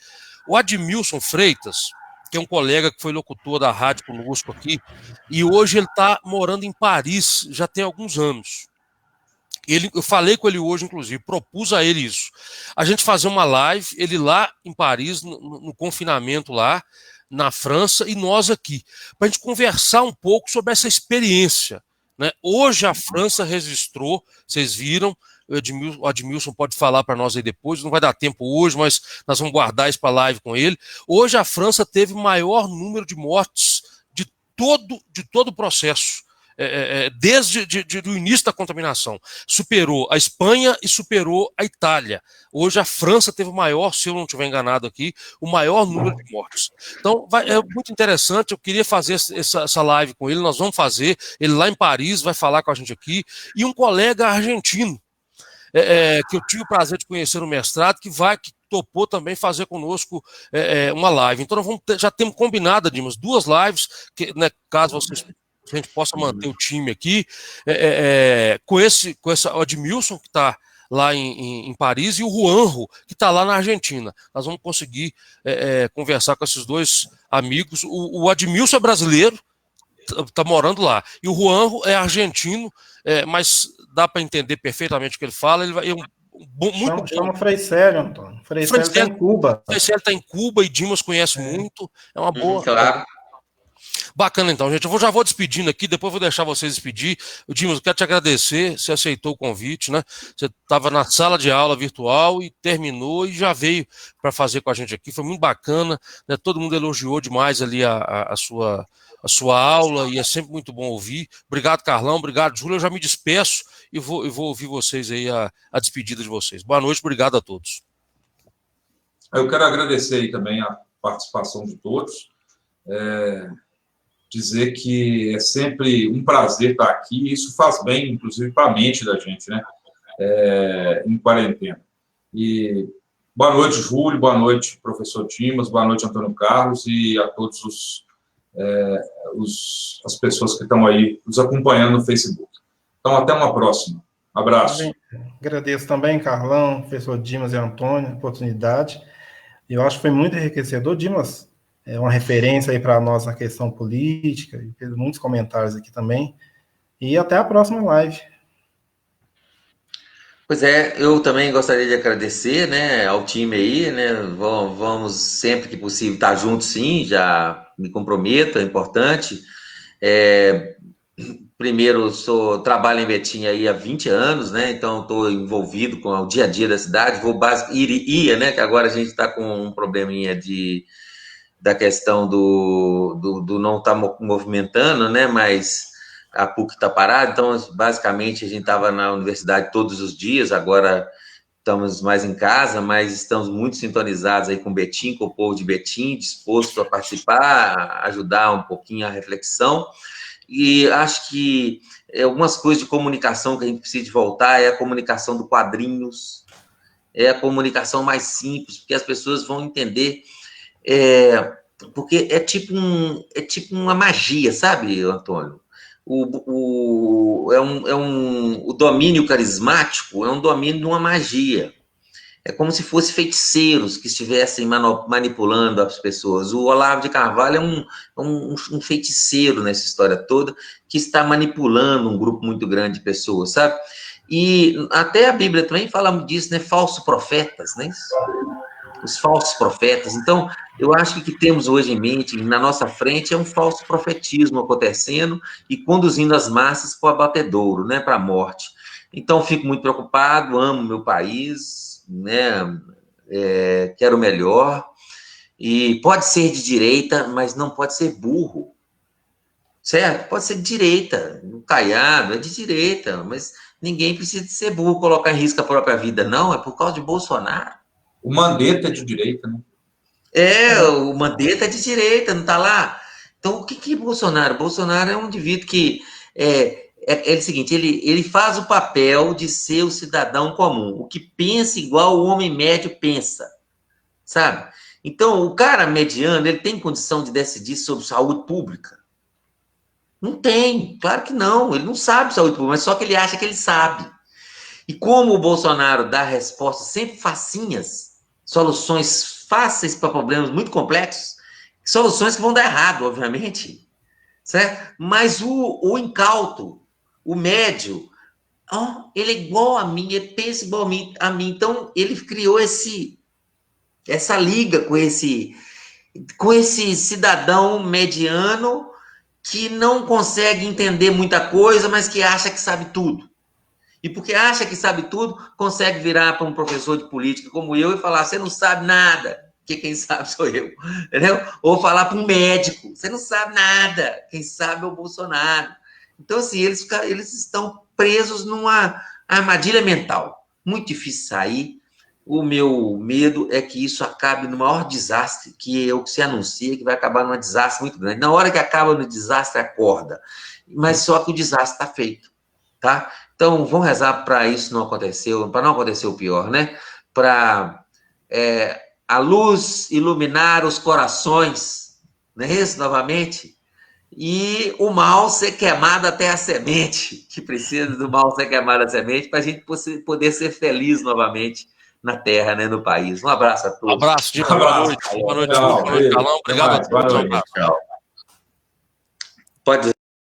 o Admilson Freitas, que é um colega que foi locutor da rádio conosco aqui, e hoje ele está morando em Paris, já tem alguns anos. Eu falei com ele hoje, inclusive, propus a ele isso. A gente fazer uma live, ele lá em Paris, no confinamento lá, na França, e nós aqui, para a gente conversar um pouco sobre essa experiência. Né? Hoje a França registrou, vocês viram, o Admilson pode falar para nós aí depois, não vai dar tempo hoje, mas nós vamos guardar isso para a live com ele. Hoje a França teve o maior número de mortes de todo o processo, desde o início da contaminação. Superou a Espanha e superou a Itália. Hoje a França teve o maior, se eu não estiver enganado aqui, o maior número de mortes. Então é muito interessante, eu queria fazer essa live com ele, nós vamos fazer, ele lá em Paris vai falar com a gente aqui, e um colega argentino, que eu tive o prazer de conhecer no mestrado, que topou também fazer conosco uma live. Então nós já temos combinado, Dimas, 2 lives, que, né, caso a gente possa manter o time aqui, com esse Admilson, que está lá em Paris, e o Juanjo, que está lá na Argentina. Nós vamos conseguir conversar com esses 2 amigos. O Admilson é brasileiro, está morando lá, e o Juanjo é argentino, mas dá para entender perfeitamente o que ele fala. Ele é muito bom. Chama Frei Célio, Antônio. Frei Célio está em Cuba. Frei Célio está em Cuba e Dimas conhece muito. É uma boa. Claro. Bacana, então, gente. Eu já vou despedindo aqui, depois vou deixar vocês despedir. Dimas, eu quero te agradecer, você aceitou o convite, né? Você estava na sala de aula virtual e terminou e já veio para fazer com a gente aqui. Foi muito bacana, né? Todo mundo elogiou demais ali a sua aula e é sempre muito bom ouvir. Obrigado, Carlão. Obrigado, Júlio. Eu já me despeço e vou ouvir vocês aí, a despedida de vocês. Boa noite, obrigado a todos. Eu quero agradecer aí também a participação de todos. Dizer que é sempre um prazer estar aqui, e isso faz bem, inclusive, para a mente da gente, né? Em quarentena. E boa noite, Júlio, boa noite, professor Dimas, boa noite, Antônio Carlos, e a todos os as pessoas que estão aí nos acompanhando no Facebook. Então, até uma próxima. Abraço. Agradeço também, Carlão, professor Dimas e Antônio, a oportunidade. Eu acho que foi muito enriquecedor. Dimas é uma referência aí para nós na questão política, e fez muitos comentários aqui também. E até a próxima live. Pois é, eu também gostaria de agradecer, né, ao time aí, né, vamos sempre que possível estar juntos, sim, já me comprometo, é importante. Primeiro, trabalho em Betim aí há 20 anos, né, então estou envolvido com o dia a dia da cidade, ia, né, que agora a gente está com um probleminha da questão do não estar movimentando, né, mas a PUC está parada, então basicamente a gente estava na universidade todos os dias, agora estamos mais em casa, mas estamos muito sintonizados aí com o Betim, com o povo de Betim, disposto a participar, a ajudar um pouquinho a reflexão, e acho que algumas coisas de comunicação que a gente precisa de voltar é a comunicação do quadrinhos, é a comunicação mais simples, porque as pessoas vão entender, porque é tipo uma magia, sabe, Antônio? O domínio carismático é um domínio de uma magia. É como se fossem feiticeiros que estivessem manipulando as pessoas. O Olavo de Carvalho é um feiticeiro nessa história toda, que está manipulando um grupo muito grande de pessoas, sabe? E até a Bíblia também fala disso, né? Falsos profetas, né? Os falsos profetas. Então, eu acho que temos hoje em mente, na nossa frente, é um falso profetismo acontecendo e conduzindo as massas para o abatedouro, né? Para a morte. Então, fico muito preocupado, amo meu país, né? Quero o melhor, e pode ser de direita, mas não pode ser burro, certo? Pode ser de direita, o Caiado é de direita, mas ninguém precisa de ser burro, colocar em risco a própria vida, não, é por causa de Bolsonaro. O Mandetta é de direita, né? O Mandetta é de direita, não tá lá? Então, o que é Bolsonaro? Bolsonaro é um indivíduo que é o seguinte, ele faz o papel de ser o cidadão comum, o que pensa igual o homem médio pensa, sabe? Então, o cara mediano, ele tem condição de decidir sobre saúde pública? Não tem, claro que não, ele não sabe saúde pública, mas só que ele acha que ele sabe. E como o Bolsonaro dá respostas sempre facinhas, soluções fáceis para problemas muito complexos, soluções que vão dar errado, obviamente, certo? Mas o incauto, o médio, ele é igual a mim, ele pensa igual a mim. Então, ele criou essa liga com esse cidadão mediano que não consegue entender muita coisa, mas que acha que sabe tudo. E porque acha que sabe tudo, consegue virar para um professor de política como eu e falar, você não sabe nada, que quem sabe sou eu. Entendeu? Ou falar para um médico, você não sabe nada, quem sabe é o Bolsonaro. Então, assim, eles estão presos numa armadilha mental. Muito difícil sair. O meu medo é que isso acabe no maior desastre, que é o que se anuncia, que vai acabar num desastre muito grande. Na hora que acaba no desastre, acorda. Mas só que o desastre está feito, tá? Então, vamos rezar para isso não acontecer, para não acontecer o pior, né? Para a luz iluminar os corações, não é isso, novamente? E o mal ser queimado até a semente, que precisa do mal ser queimado a semente, para a gente poder ser feliz novamente na terra, né, no país. Um abraço a todos. Um abraço, Dimas. Boa noite. Boa noite, Carlão. Obrigado a todos. Um abraço. Tchau. Pode